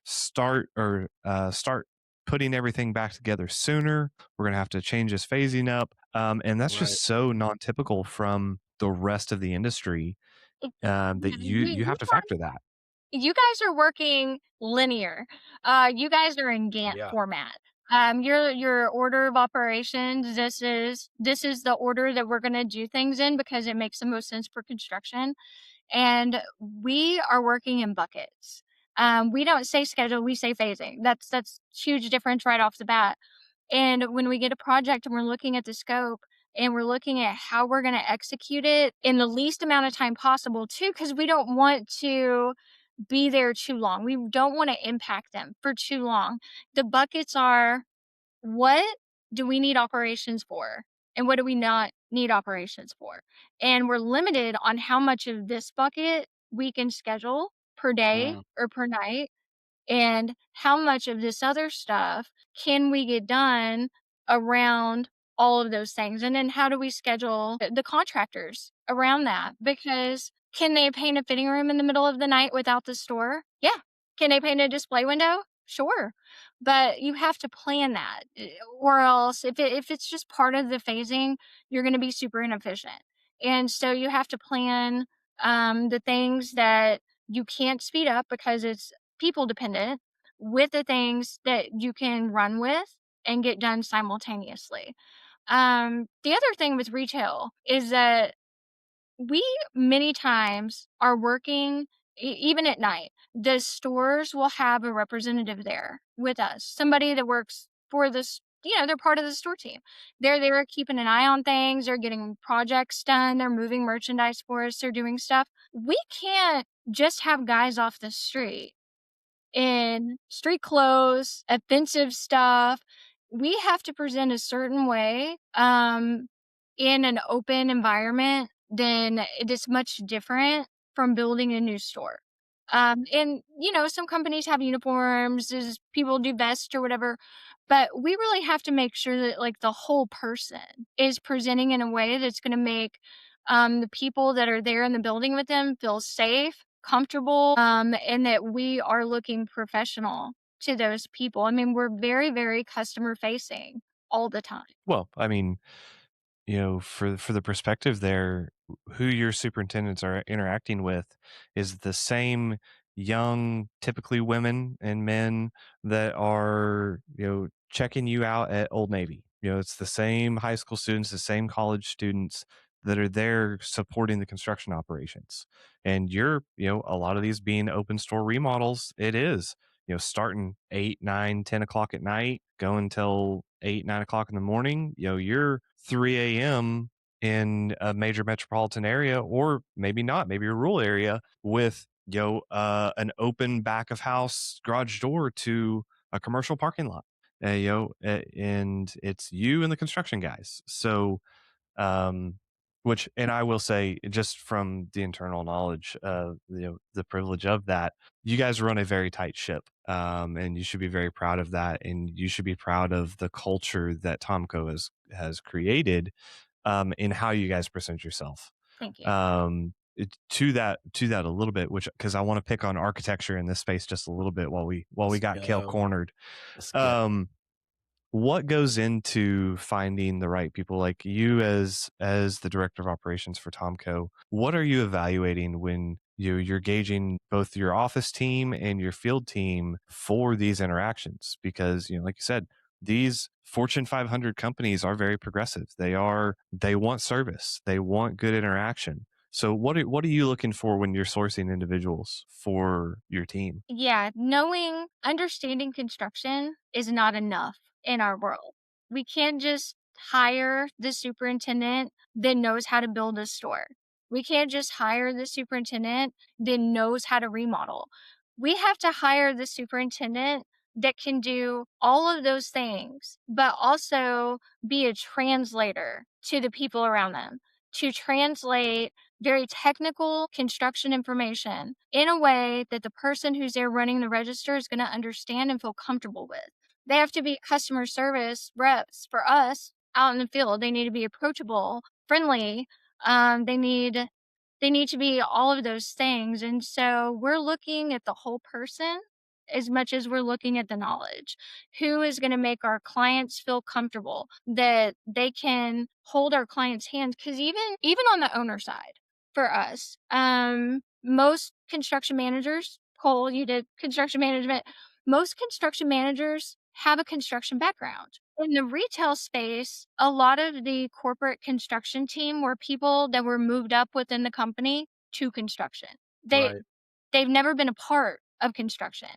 start putting everything back together sooner. We're going to have to change this phasing up. And that's Right. just so non-typical from the rest of the industry, It that yeah, you have to factor that. you guys are working linear. You guys are in Gantt Yeah. format. Your order of operations, this is the order that we're gonna do things in because it makes the most sense for construction. And we are working in buckets. We don't say schedule, we say phasing. That's huge difference right off the bat. And when we get a project and we're looking at the scope and we're looking at how we're going to execute it in the least amount of time possible, too, because we don't want to be there too long. We don't want to impact them for too long. The buckets are what do we need operations for? And what do we not need operations for? And we're limited on how much of this bucket we can schedule per day Mm. or per night, and how much of this other stuff can we get done around all of those things? And then how do we schedule the contractors around that? Because can they paint a fitting room in the middle of the night without the store? Yeah. Can they paint a display window? Sure. But you have to plan that, or else if it's just part of the phasing, you're going to be super inefficient. And so you have to plan the things that you can't speed up because it's people dependent, with the things that you can run with and get done simultaneously. The other thing with retail is that we many times are working even at night. The stores will have a representative there with us, somebody that works for this. They're part of the store team. They're there keeping an eye on things. They're getting projects done. They're moving merchandise for us. They're doing stuff. We can't just have guys off the street in street clothes, offensive stuff. We have to present a certain way in an open environment, then it is much different from building a new store. And some companies have uniforms, as people do vests or whatever, but we really have to make sure that like the whole person is presenting in a way that's going to make the people that are there in the building with them feel safe, comfortable, and that we are looking professional to those people. I mean, we're very, very customer facing all the time. Well, I mean, for the perspective there, who your superintendents are interacting with is the same young, typically women and men that are, checking you out at Old Navy. It's the same high school students, the same college students that are there supporting the construction operations. And a lot of these being open store remodels, it is, starting 8, 9, 10 o'clock at night, going till 8, 9 o'clock in the morning. You're 3 a.m. in a major metropolitan area, or maybe not, maybe a rural area with an open back of house garage door to a commercial parking lot. And it's you and the construction guys. So um which, and I will say, just from the internal knowledge, the privilege of that, you guys run a very tight ship, and you should be very proud of that, and you should be proud of the culture that Tomco has created, in how you guys present yourself. Thank you. To that a little bit, which because I want to pick on architecture in this space just a little bit while we Let's got Kale go. cornered. Let's go. What goes into finding the right people? Like you as the director of operations for Tomco, what are you evaluating when you're gauging both your office team and your field team for these interactions? Because like you said, these Fortune 500 companies are very progressive. They want service, they want good interaction. So what are you looking for when you're sourcing individuals for your team? Yeah, understanding construction is not enough in our world. We can't just hire the superintendent that knows how to build a store. We can't just hire the superintendent that knows how to remodel. We have to hire the superintendent that can do all of those things, but also be a translator to the people around them, to translate very technical construction information in a way that the person who's there running the register is going to understand and feel comfortable with. They have to be customer service reps for us out in the field. They need to be approachable, friendly. They need to be all of those things. And so we're looking at the whole person as much as we're looking at the knowledge. Who is going to make our clients feel comfortable that they can hold our clients' hands? Because even on the owner side, for us, most construction managers, Cole, you did construction management. Most construction managers have a construction background. In the retail space, a lot of the corporate construction team were people that were moved up within the company to construction. They Right. they've never been a part of construction.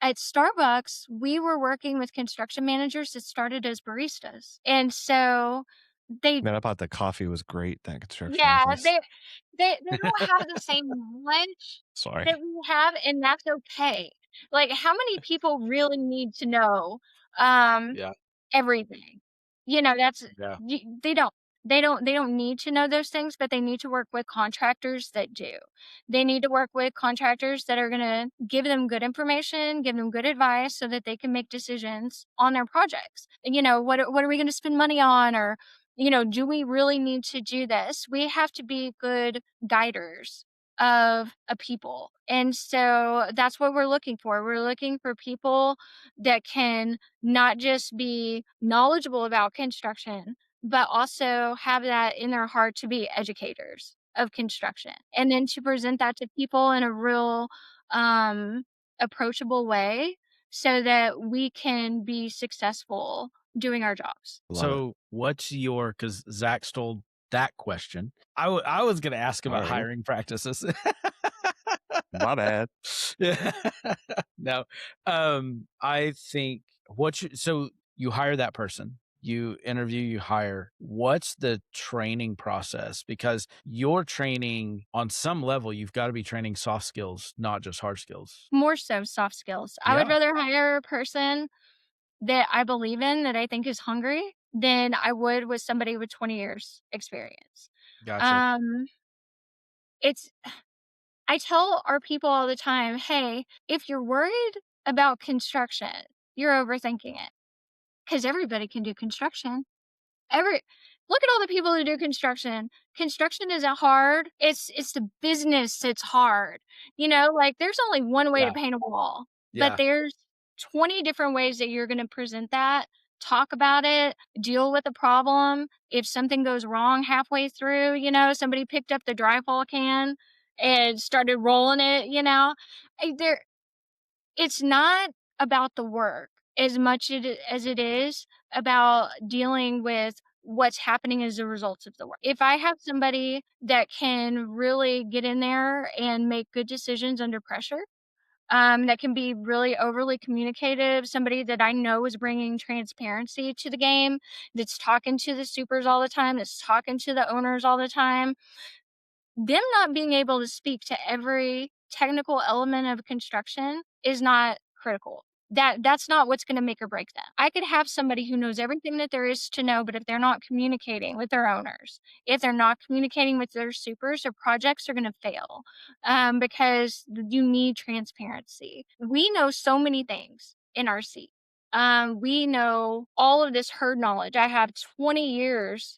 At Starbucks, we were working with construction managers that started as baristas. And so they Man, I thought the coffee was great, that construction yeah, office. they don't have the same knowledge Sorry. that we have, and that's okay. Like, how many people really need to know, Yeah. everything? That's Yeah. y they don't need to know those things, but they need to work with contractors that do. They need to work with contractors that are gonna give them good information, give them good advice so that they can make decisions on their projects. What are we gonna spend money on? Or, do we really need to do this? We have to be good guiders of a people. And so that's what we're looking for. We're looking for people that can not just be knowledgeable about construction, but also have that in their heart to be educators of construction and then to present that to people in a real um, approachable way so that we can be successful doing our jobs. Love it. So what's your, because Zach stole that question. I was going to ask about Alrighty. hiring practices. My bad. Yeah. No. I think so you hire that person, you interview, you hire. What's the training process? Because you're training on some level, you've got to be training soft skills, not just hard skills. More so soft skills. I would Yeah. rather hire a person that I believe in, that I think is hungry, than I would with somebody with 20 years experience. Gotcha. Um, it's I tell our people all the time, "Hey, if you're worried about construction, you're overthinking it, because everybody can do construction. Every Look at all the people who do construction. Construction isn't hard. It's the business that's hard. Like there's only one way to Yeah. paint a wall, but Yeah. there's 20 different ways that you're going to present that, talk about it, deal with the problem. If something goes wrong halfway through, somebody picked up the drywall can and started rolling it, there it's not about the work as much as it is about dealing with what's happening as a result of the work. If I have somebody that can really get in there and make good decisions under pressure, that can be really overly communicative, somebody that I know is bringing transparency to the game, that's talking to the supers all the time, that's talking to the owners all the time, them not being able to speak to every technical element of construction is not critical. That's not what's going to make or break them. I could have somebody who knows everything that there is to know, but if they're not communicating with their owners, if they're not communicating with their supers, their projects are going to fail, because you need transparency. We know so many things in our seat. We know all of this herd knowledge. I have 20 years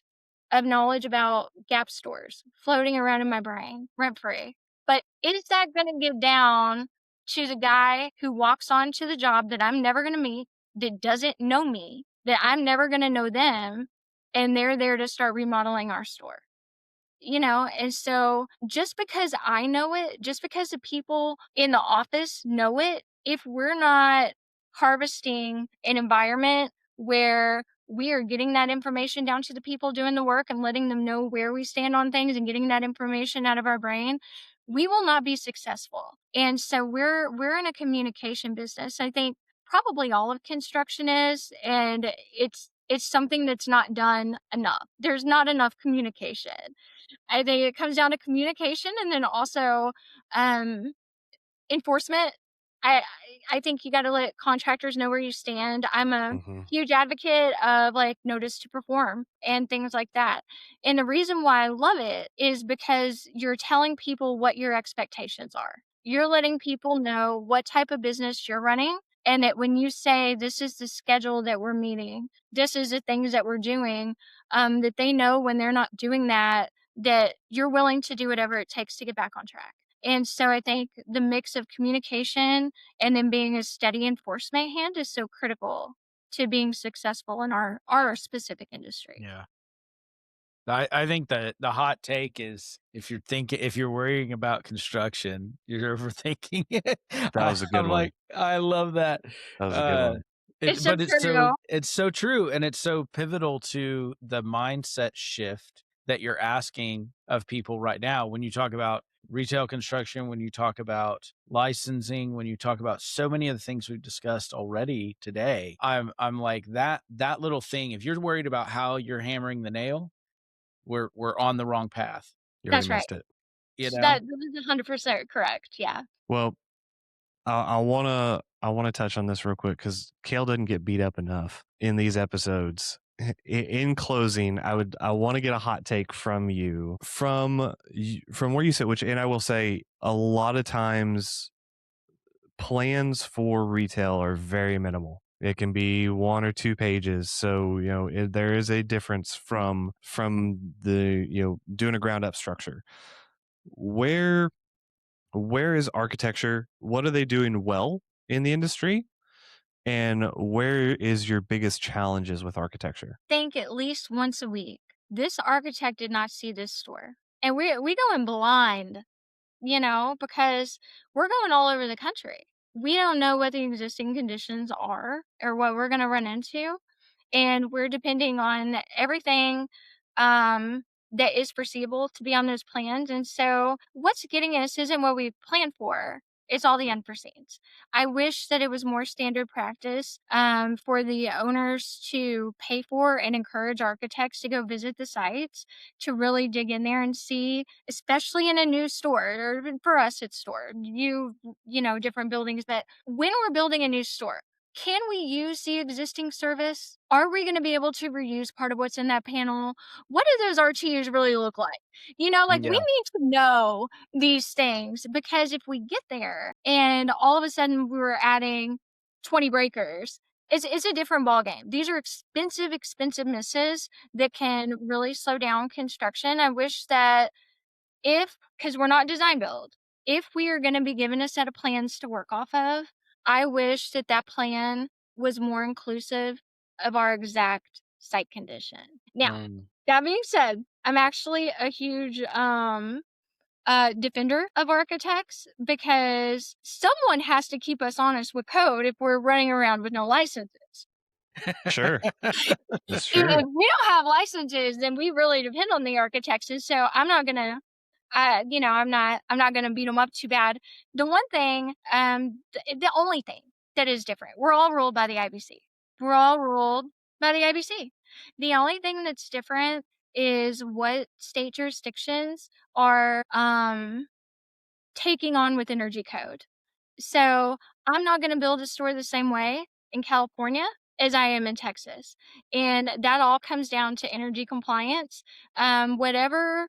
of knowledge about Gap stores floating around in my brain rent free. But is that going to give down to the guy who walks onto the job that I'm never going to meet, that doesn't know me, that I'm never going to know them, and they're there to start remodeling our store? And so just because I know it, just because the people in the office know it, if we're not harvesting an environment where we are getting that information down to the people doing the work and letting them know where we stand on things and getting that information out of our brain, we will not be successful. And so we're in a communication business. I think probably all of construction is, and it's something that's not done enough. There's not enough communication. I think it comes down to communication, and then also um, enforcement. I I think you got to let contractors know where you stand. I'm a Mm-hmm. huge advocate of like notice to perform and things like that. And the reason why I love it is because you're telling people what your expectations are. You're letting people know what type of business you're running, and that when you say this is the schedule that we're meeting, this is the things that we're doing, that they know when they're not doing that, that you're willing to do whatever it takes to get back on track. And so I think the mix of communication and then being a steady enforcement hand is so critical to being successful in our specific industry. Yeah. I think that the hot take is if you're worrying about construction, you're overthinking it. That was a good I'm one. like, I love that. That was a good Uh, one. It's so but true. it's so true, and it's so pivotal to the mindset shift that you're asking of people right now when you talk about retail construction, when you talk about licensing, when you talk about so many of the things we've discussed already today. I'm like that little thing. If you're worried about how you're hammering the nail, we're on the wrong path, You already That's right. missed it. you know? That is 100% correct. Yeah. Well, I wanna touch on this real quick because Kale doesn't get beat up enough in these episodes. In closing, I want to get a hot take from you from where you sit, which, and I will say, a lot of times plans for retail are very minimal. It can be 1 or 2 pages. So, there is a difference from the, doing a ground up structure. Where where is architecture? What are they doing well in the industry? And where is your biggest challenges with architecture? Think at least once a week. This architect did not see this store. And we go in blind, because we're going all over the country. We don't know what the existing conditions are or what we're going to run into. And we're depending on everything um, that is foreseeable to be on those plans. And so, what's getting us isn't what we planned for. It's all the unforeseens. I wish that it was more standard practice for the owners to pay for and encourage architects to go visit the sites to really dig in there and see, especially in a new store, or even for us, it's store, different buildings. But when we're building a new store, can we use the existing service? Are we going to be able to reuse part of what's in that panel? What do those RTUs really look like? Like we Yeah. need to know these things, because if we get there and all of a sudden we were adding 20 breakers, it's a different ballgame. These are expensive misses that can really slow down construction. I wish that because we're not design build, if we are going to be given a set of plans to work off of, I wish that that plan was more inclusive of our exact site condition. Now, Mm. that being said, I'm actually a huge defender of architects, because someone has to keep us honest with code if we're running around with no licenses. Sure. It's If true. we don't have licenses, then we really depend on the architects. And so I'm not gonna I'm not gonna beat them up too bad. The one thing, the only thing that is different, we're all ruled by the IBC. We're all ruled by the IBC. The only thing that's different is what state jurisdictions are taking on with energy code. So I'm not going to build a store the same way in California as I am in Texas. And that all comes down to energy compliance. Whatever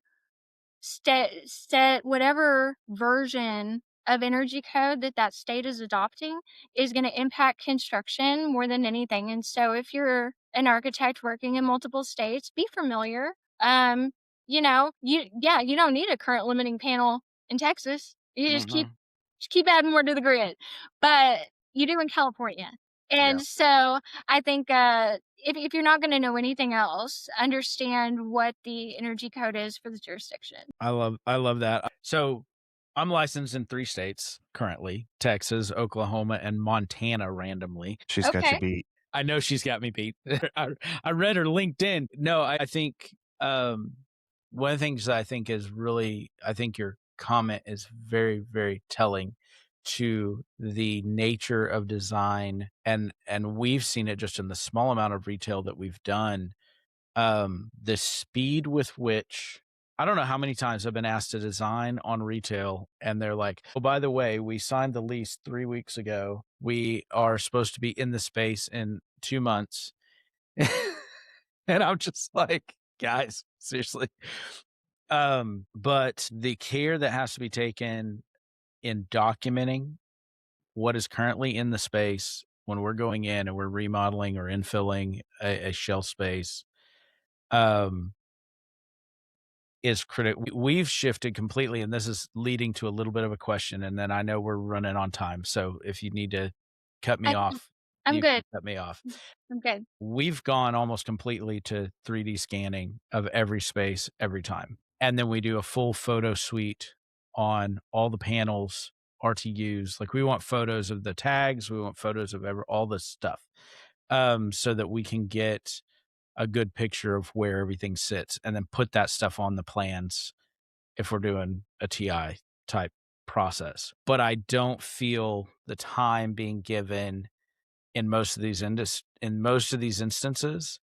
whatever version of energy code that state is adopting is going to impact construction more than anything. And so if you're an architect working in multiple states, be familiar You know, you don't need a current limiting panel in Texas. You Mhm. just keep adding more to the grid. But you do in California. Yeah. And so I think if you're not going to know anything else, understand what the energy code is for the jurisdiction. I love that. So I'm licensed in 3 states currently: Texas, Oklahoma, and Montana randomly. She's got you Okay. beat. I know she's got me beat. I read her LinkedIn. No, I think one of the things that I think your comment is very, very telling to the nature of design, and we've seen it just in the small amount of retail that we've done. The speed with which, I don't know how many times I've been asked to design on retail, and they're like, "Oh, by the way, we signed the lease 3 weeks ago. We are supposed to be in the space in 2 months." And I'm just like, "Guys, seriously." But the care that has to be taken in documenting what is currently in the space when we're going in and we're remodeling or infilling a shelf space, um, is critical. We've shifted completely, and this is leading to a little bit of a question, and then I know we're running on time, so if you need to cut me I, off, I'm you good. can cut me off. I'm good. We've gone almost completely to 3D scanning of every space every time, and then we do a full photo suite on all the panels, RTUs. Like, we want photos of the tags, we want photos of all this stuff, so that we can get a good picture of where everything sits, and then put that stuff on the plans if we're doing a TI type process. But I don't feel the time being given in most of these instances.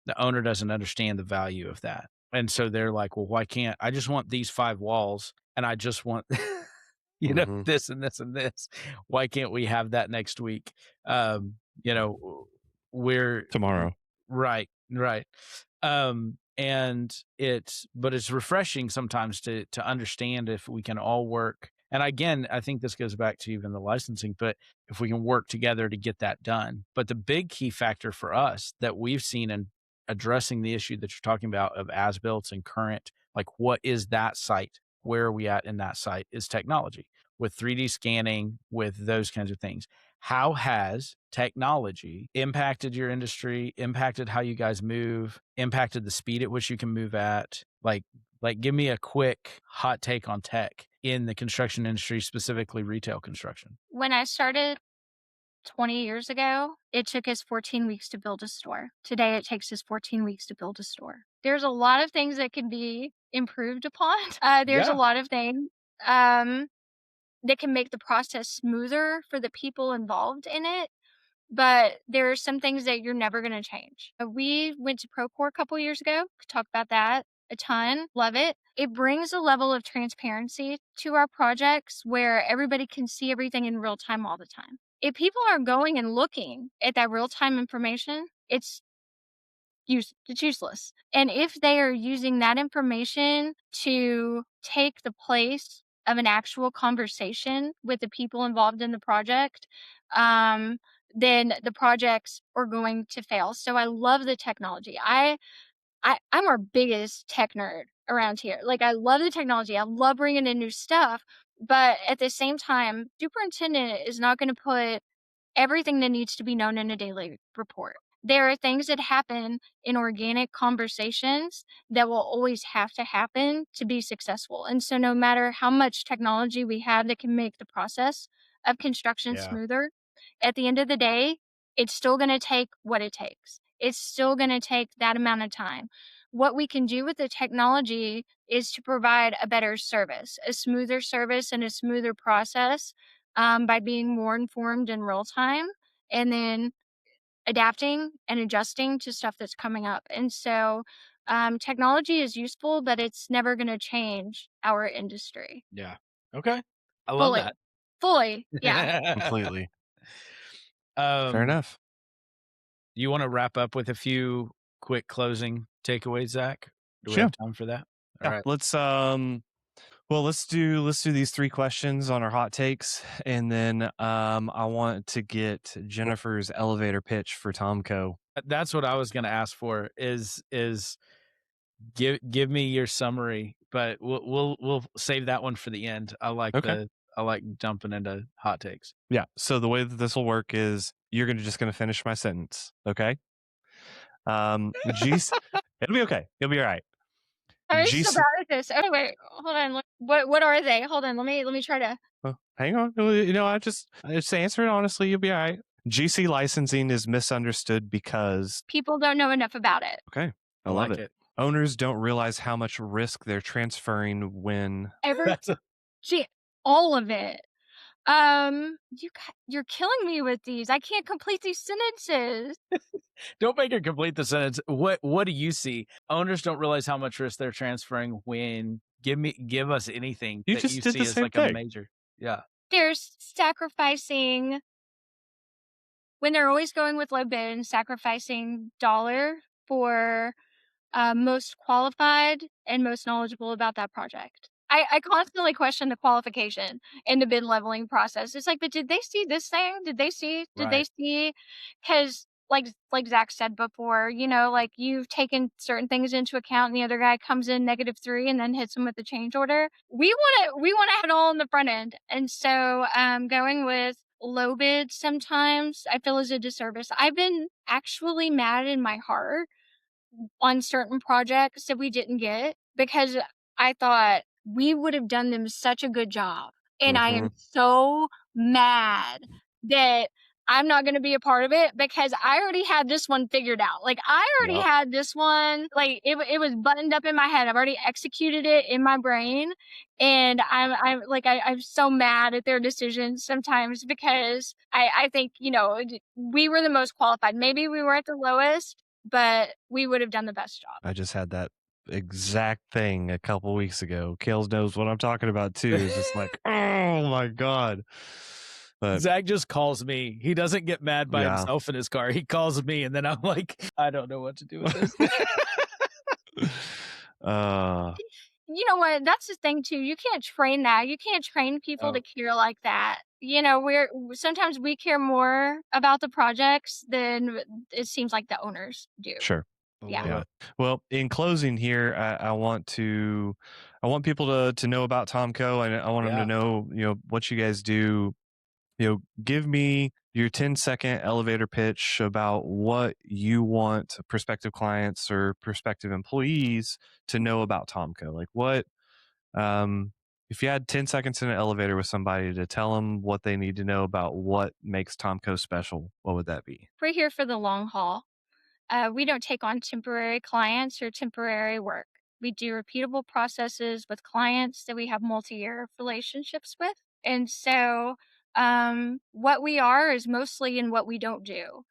The owner doesn't understand the value of that. And so they're like, "Well, why can't I just want these 5 walls, and I just want Hmm. this and this and this. Why can't we have that next week?" You know, we're Tomorrow. Right, right. But it's refreshing sometimes to understand if we can all work. And again, I think this goes back to even the licensing, but if we can work together to get that done. But the big key factor for us that we've seen in addressing the issue that you're talking about of as built and current, like, what is that site? Where are we at in that site, is technology with 3D scanning, with those kinds of things. How has technology impacted your industry, impacted how you guys move, impacted the speed at which you can move at? Like, give me a quick hot take on tech in the construction industry, specifically retail construction. When I started 20 years ago, it took us 14 weeks to build a store. Today, it takes us 14 weeks to build a store. There's a lot of things that can be improved upon. There's a Yeah. lot of things um, that can make the process smoother for the people involved in it. But there are some things that you're never going to change. We went to Procore a couple years ago. Could talk about that a ton. Love it. It brings a level of transparency to our projects where everybody can see everything in real time all the time. If people are going and looking at that real time information, it's useless. And if they are using that information to take the place of an actual conversation with the people involved in the project, um, then the projects are going to fail. So I love the technology. I'm our biggest tech nerd around here. Like, I love the technology. I love bringing in new stuff, but at the same time, superintendent is not going to put everything that needs to be known in a daily report. There are things that happen in organic conversations that will always have to happen to be successful. And so, no matter how much technology we have that can make the process of construction Yeah. smoother, at the end of the day, it's still going to take what it takes. It's still going to take that amount of time. What we can do with the technology is to provide a better service, a smoother service, and a smoother process by being more informed in real time and then adapting and adjusting to stuff that's coming up. And so technology is useful, but it's never going to change our industry Yeah. Okay. I love fully. that. Fully. Yeah. Completely. Fair um, enough. you want to wrap up with a few quick closing takeaways, Zach? Do we Sure. have time for that? All Yeah. right. Let's do these 3 questions on our hot takes, and then I want to get Jennifer's elevator pitch for Tomco. That's what I was going to ask for is Give me your summary, but we'll save that one for the end. Okay. I like jumping into hot takes. Yeah. So the way that this will work is you're just going to finish my sentence. Okay. G's, it'll be okay. You'll be all right. I'm so GC, bad at this. Oh wait, hold on. What are they? Hold on. Let me try to. oh, hang on. I just answer it honestly. You'll be all right. GC licensing is misunderstood because People don't know enough about it. okay, I I love like it. it. Owners don't realize how much risk they're transferring when That's a, Gee, all of it. You're killing me with these. I can't complete these sentences. don't make her complete the sentence. What do you see? Owners don't realize how much risk they're transferring when give us anything you that just you did see the as same like a thing. major. Yeah. There's sacrificing when they're always going with low bid and sacrificing dollar for most qualified and most knowledgeable about that project. I constantly question the qualification in the bid leveling process. It's like, but did they see this thing? Did they see? Did they Right. see? Because like Zach said before, like you've taken certain things into account, and the other guy comes in -3 and then hits him with the change order. We want to have it all in the front end, and so going with low bid sometimes I feel is a disservice. I've been actually mad in my heart on certain projects that we didn't get because I thought we would have done them such a good job. And I Mm-hmm. am so mad that I'm not going to be a part of it because I already had this one figured out. Like I already Yep. had this one, like it was buttoned up in my head. I've already executed it in my brain. And I'm so mad at their decisions sometimes because I think, we were the most qualified. Maybe we weren't the lowest, but we would have done the best job. I just had that exact thing a couple weeks ago. Kales knows what I'm talking about too. It's just like, oh my God. But Zach just calls me. He doesn't get mad by yeah. himself in his car. He calls me, and then I'm like, I don't know what to do with this. You know what? That's the thing too. You can't train that. You can't train people to Oh, care like that. Sometimes we care more about the projects than it seems like the owners do. Sure. I Yeah. love Yeah. it. Well, in closing here, I want people to know about Tomco, and I want them to Yeah. know, what you guys do. Give me your 10-second elevator pitch about what you want prospective clients or prospective employees to know about Tomco. Like what, if you had 10 seconds in an elevator with somebody to tell them what they need to know about what makes Tomco special, what would that be? We're here for the long haul. We don't take on temporary clients or temporary work. We do repeatable processes with clients that we have multi-year relationships with. And so, what we are is mostly in what we don't do.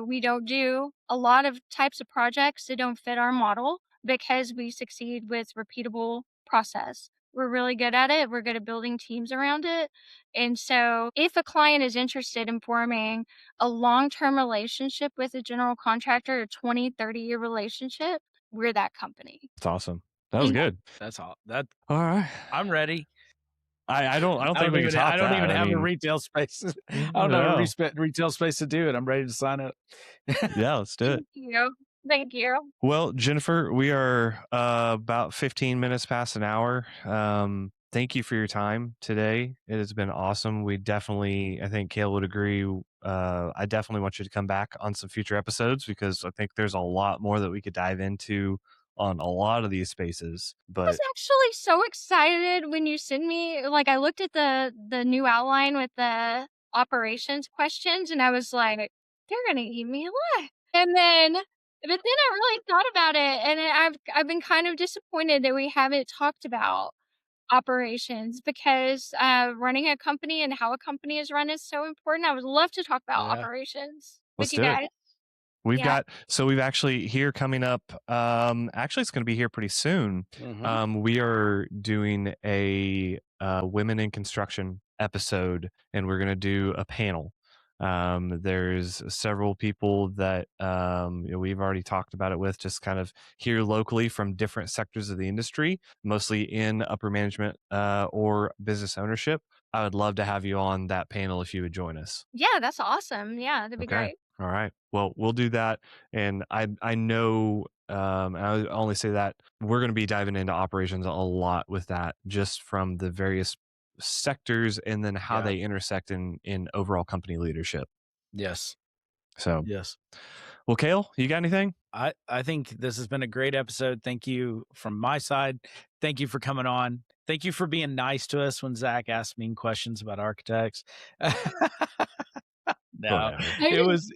We don't do a lot of types of projects that don't fit our model because we succeed with repeatable process. We're really good at it. We're good at building teams around it. And so, if a client is interested in forming a long term relationship with a general contractor, a 20, 30-year relationship, we're that company. That's awesome. That was good. That's all. That All right. I'm ready. I don't think we can I top don't that. even I have a mean, retail space. I don't have a no. retail space to do it. I'm ready to sign up. Yeah, let's do it. Thank you. Thank you. Well, Jennifer, we are about 15 minutes past an hour. Thank you for your time today. It has been awesome. I think Kale would agree. I definitely want you to come back on some future episodes because I think there's a lot more that we could dive into on a lot of these spaces. I was But actually so excited when you sent me, like, I looked at the new outline with the operations questions, and I was like, they're gonna eat me alive. But then I really thought about it, and I've been kind of disappointed that we haven't talked about operations because running a company and how a company is run is so important. I would love to talk about Yeah. operations with let's you do it. guys. Yeah. We've actually here coming up, actually it's going to be here pretty soon. Mhm. We are doing a women in construction episode, and we're going to do a panel. There's several people that we've already talked about it with, just kind of here locally from different sectors of the industry, mostly in upper management or business ownership. I would love to have you on that panel if you would join us. Yeah, that's awesome. Yeah, that'd be Okay. great. All right. Well, we'll do that. And I know And I only say that we're going to be diving into operations a lot with that, just from the various sectors and then how Yeah. they intersect in overall company leadership. Yes. So, Yes. well, Cale, you got anything? I think this has been a great episode. Thank you from my side. Thank you for coming on. Thank you for being nice to us when Zach asked mean questions about architects. No, Whatever. it was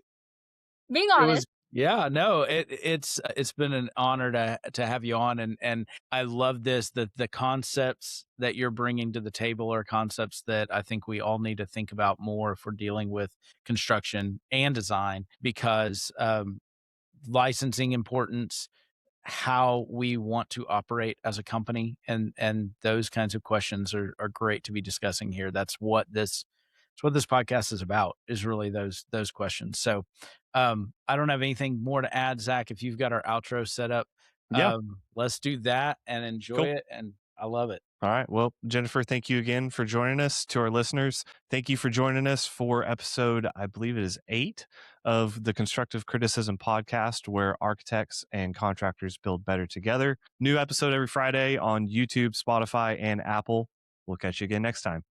Being it honest. was yeah, no, it's been an honor to have you on, and I love this, the concepts that you're bringing to the table are concepts that I think we all need to think about more if we're dealing with construction and design, because licensing importance, how we want to operate as a company, and those kinds of questions are great to be discussing here. That's what this podcast is about, is really those questions. So I don't have anything more to add. Zach, if you've got our outro set up, Yeah. let's do that and enjoy Cool. it. And I love it. All right. Well, Jennifer, thank you again for joining us. To our listeners, thank you for joining us for episode, I believe it is 8 of the Constructive Criticism podcast, where architects and contractors build better together. New episode every Friday on YouTube, Spotify, and Apple. We'll catch you again next time.